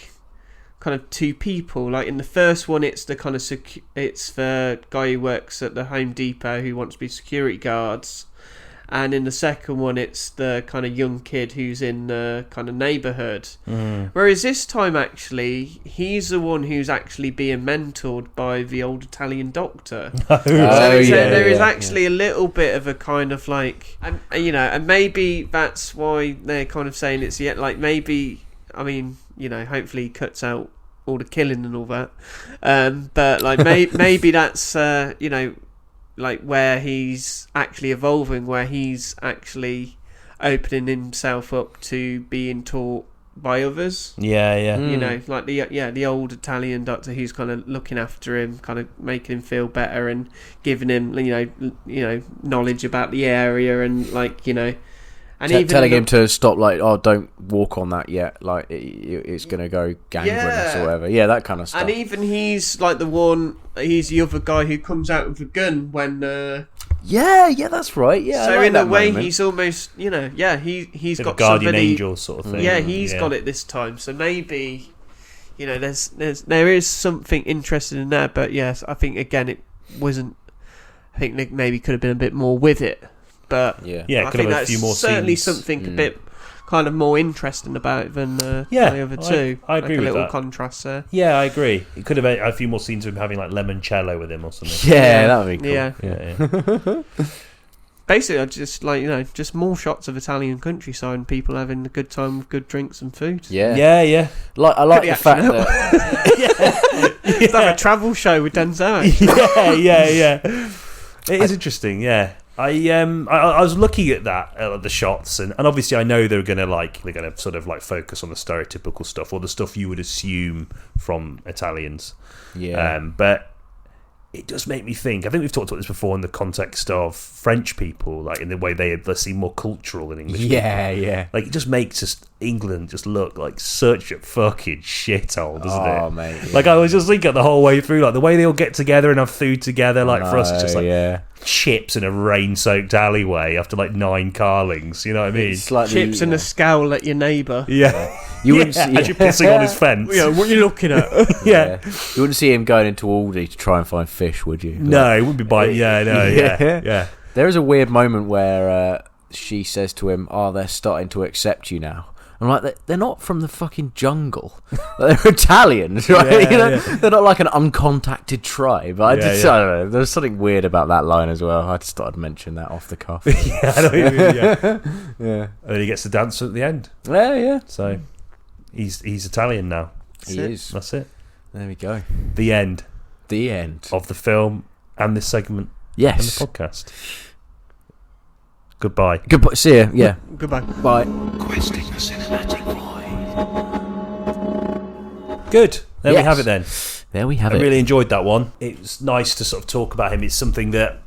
kind of two people. Like in the first one, it's the kind of it's the guy who works at the Home Depot who wants to be security guards, and in the second one, it's the kind of young kid who's in the kind of neighbourhood. Whereas this time, actually, he's the one who's actually being mentored by the old Italian doctor. There is actually a little bit of a kind of like, and maybe that's why they're kind of saying it's maybe. I mean, hopefully he cuts out all the killing and all that. But like maybe that's like where he's actually evolving, where he's actually opening himself up to being taught by others. Like the old Italian doctor who's kind of looking after him, kind of making him feel better and giving him knowledge about the area and and even telling him to stop, don't walk on that yet, it's going to go gangrenous or whatever. Yeah, that kind of stuff. And even he's he's the other guy who comes out with a gun when... that's right. Yeah. So in a way, he's almost, he's got guardian somebody... angel sort of thing. Yeah, he's got it this time. So maybe, there is something interesting in there. But yes, I think, again, it wasn't... I think Nick maybe could have been a bit more with it. But I think have a that's few more certainly scenes. something a bit kind of more interesting about it than the other two. I agree like with a little that. contrast there. Yeah, I agree. It could have been a few more scenes of him having like limoncello with him or something. Yeah, that would be cool. Yeah. Basically, I just just more shots of Italian countryside and people having a good time with good drinks and food. Yeah. Yeah. I like the fact that It's like a travel show with Denzel. Actually. yeah. It is interesting. Yeah. I was looking at that the shots and obviously I know they're gonna sort of like focus on the stereotypical stuff or the stuff you would assume from Italians. yeah. But it does make me think. I think we've talked about this before in the context of French people, like in the way they seem more cultural than English. Yeah, people. yeah. Like it just makes England just look like such a fucking shithole, doesn't it? Oh, mate. Yeah. Like I was just thinking the whole way through, like the way they all get together and have food together. Like for us, it's just like chips in a rain-soaked alleyway after like 9 carlings. You know what I mean? It's like Chips and a scowl at your neighbour. Yeah. You wouldn't see as you're pissing on his fence. Yeah, what are you looking at? Yeah. You wouldn't see him going into Aldi to try and find fish, would you? No, he wouldn't be biting. Yeah. There is a weird moment where she says to him, they're starting to accept you now. I'm like, they're not from the fucking jungle. They're Italians, right? Yeah. They're not like an uncontacted tribe. I don't know. There's something weird about that line as well. I just thought I'd mention that off the cuff. Yeah, I know what you mean, yeah. Yeah. And then he gets to dance at the end. Yeah. So he's Italian now. He is. That's it. There we go. The end The end. of the film and this segment Yes. and the podcast. Goodbye. Goodbye. See ya. Yeah. Goodbye. Bye. Questing the cinematic void. Good. There we Yes. have it then. There we have I it. really enjoyed that one. It was nice to sort of talk about him. It's something that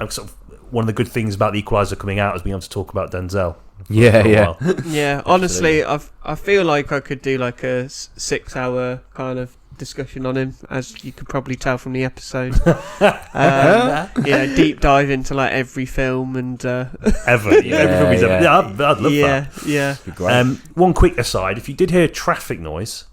I'm sort of one of the good things about the Equalizer coming out is being able to talk about Denzel. Yeah. for a while. Yeah, honestly, I feel like I could do like a 6-hour kind of discussion on him, as you could probably tell from the episode. Deep dive into like every film and Ever. Every film he's ever. Yeah, I'd love that. Yeah. Be great. One quick aside: if you did hear traffic noise,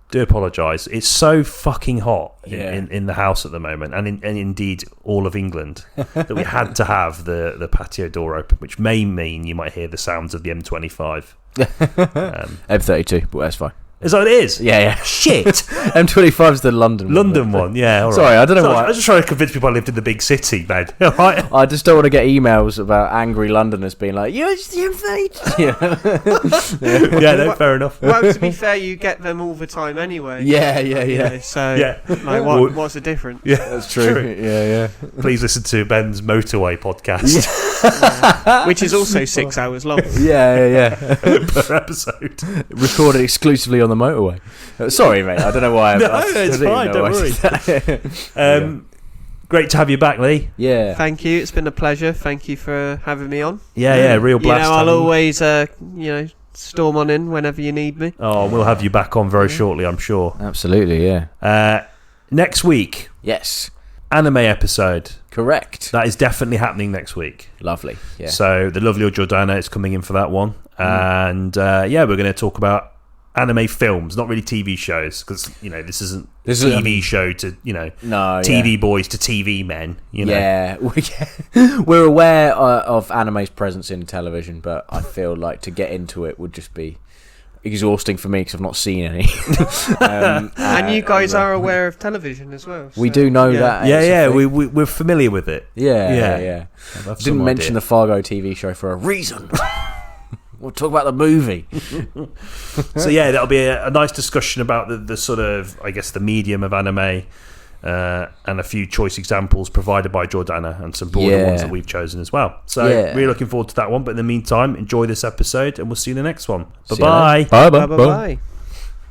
do apologise. It's so fucking hot in the house at the moment, and indeed all of England, that we had to have the patio door open, which may mean you might hear the sounds of the M25. M32, but that's fine. Is that what it is? Yeah. Shit. M25 is the London one. Yeah. All right. Sorry, I don't know why. I was just trying to convince people I lived in the big city, man. All right. I just don't want to get emails about angry Londoners being like, "You're just the M32." Yeah. No, fair enough. Well, to be fair, you get them all the time anyway. Yeah. So, like, what's the difference? Yeah, That's true. Yeah. Please listen to Ben's Motorway podcast Which is also 6 hours long. Yeah. per episode. Recorded exclusively on the motorway. Sorry, mate. I don't know why. No, it's fine. Don't worry. Great to have you back, Lee. Yeah. Thank you. It's been a pleasure. Thank you for having me on. Yeah. Real blast. I'll always, storm on in whenever you need me. Oh, we'll have you back on very shortly, I'm sure. Absolutely. Yeah. Next week, Yes. anime episode. Correct. That is definitely happening next week. Lovely. Yeah. So the lovely Jordana is coming in for that one, and we're going to talk about anime films, not really TV shows, because this isn't TV show to TV boys to TV men. Yeah, we're aware of anime's presence in television, but I feel like to get into it would just be exhausting for me because I've not seen any. And you guys are aware of television as well. We do know that. We're familiar with it. Yeah. Didn't mention the Fargo TV show for a reason. We'll talk about the movie. So that'll be a nice discussion about the sort of, I guess, the medium of anime, and a few choice examples provided by Jordana and some broader ones that we've chosen as well. So really looking forward to that one. But in the meantime, enjoy this episode and we'll see you in the next one. Bye-bye. Bye-bye. Bye-bye.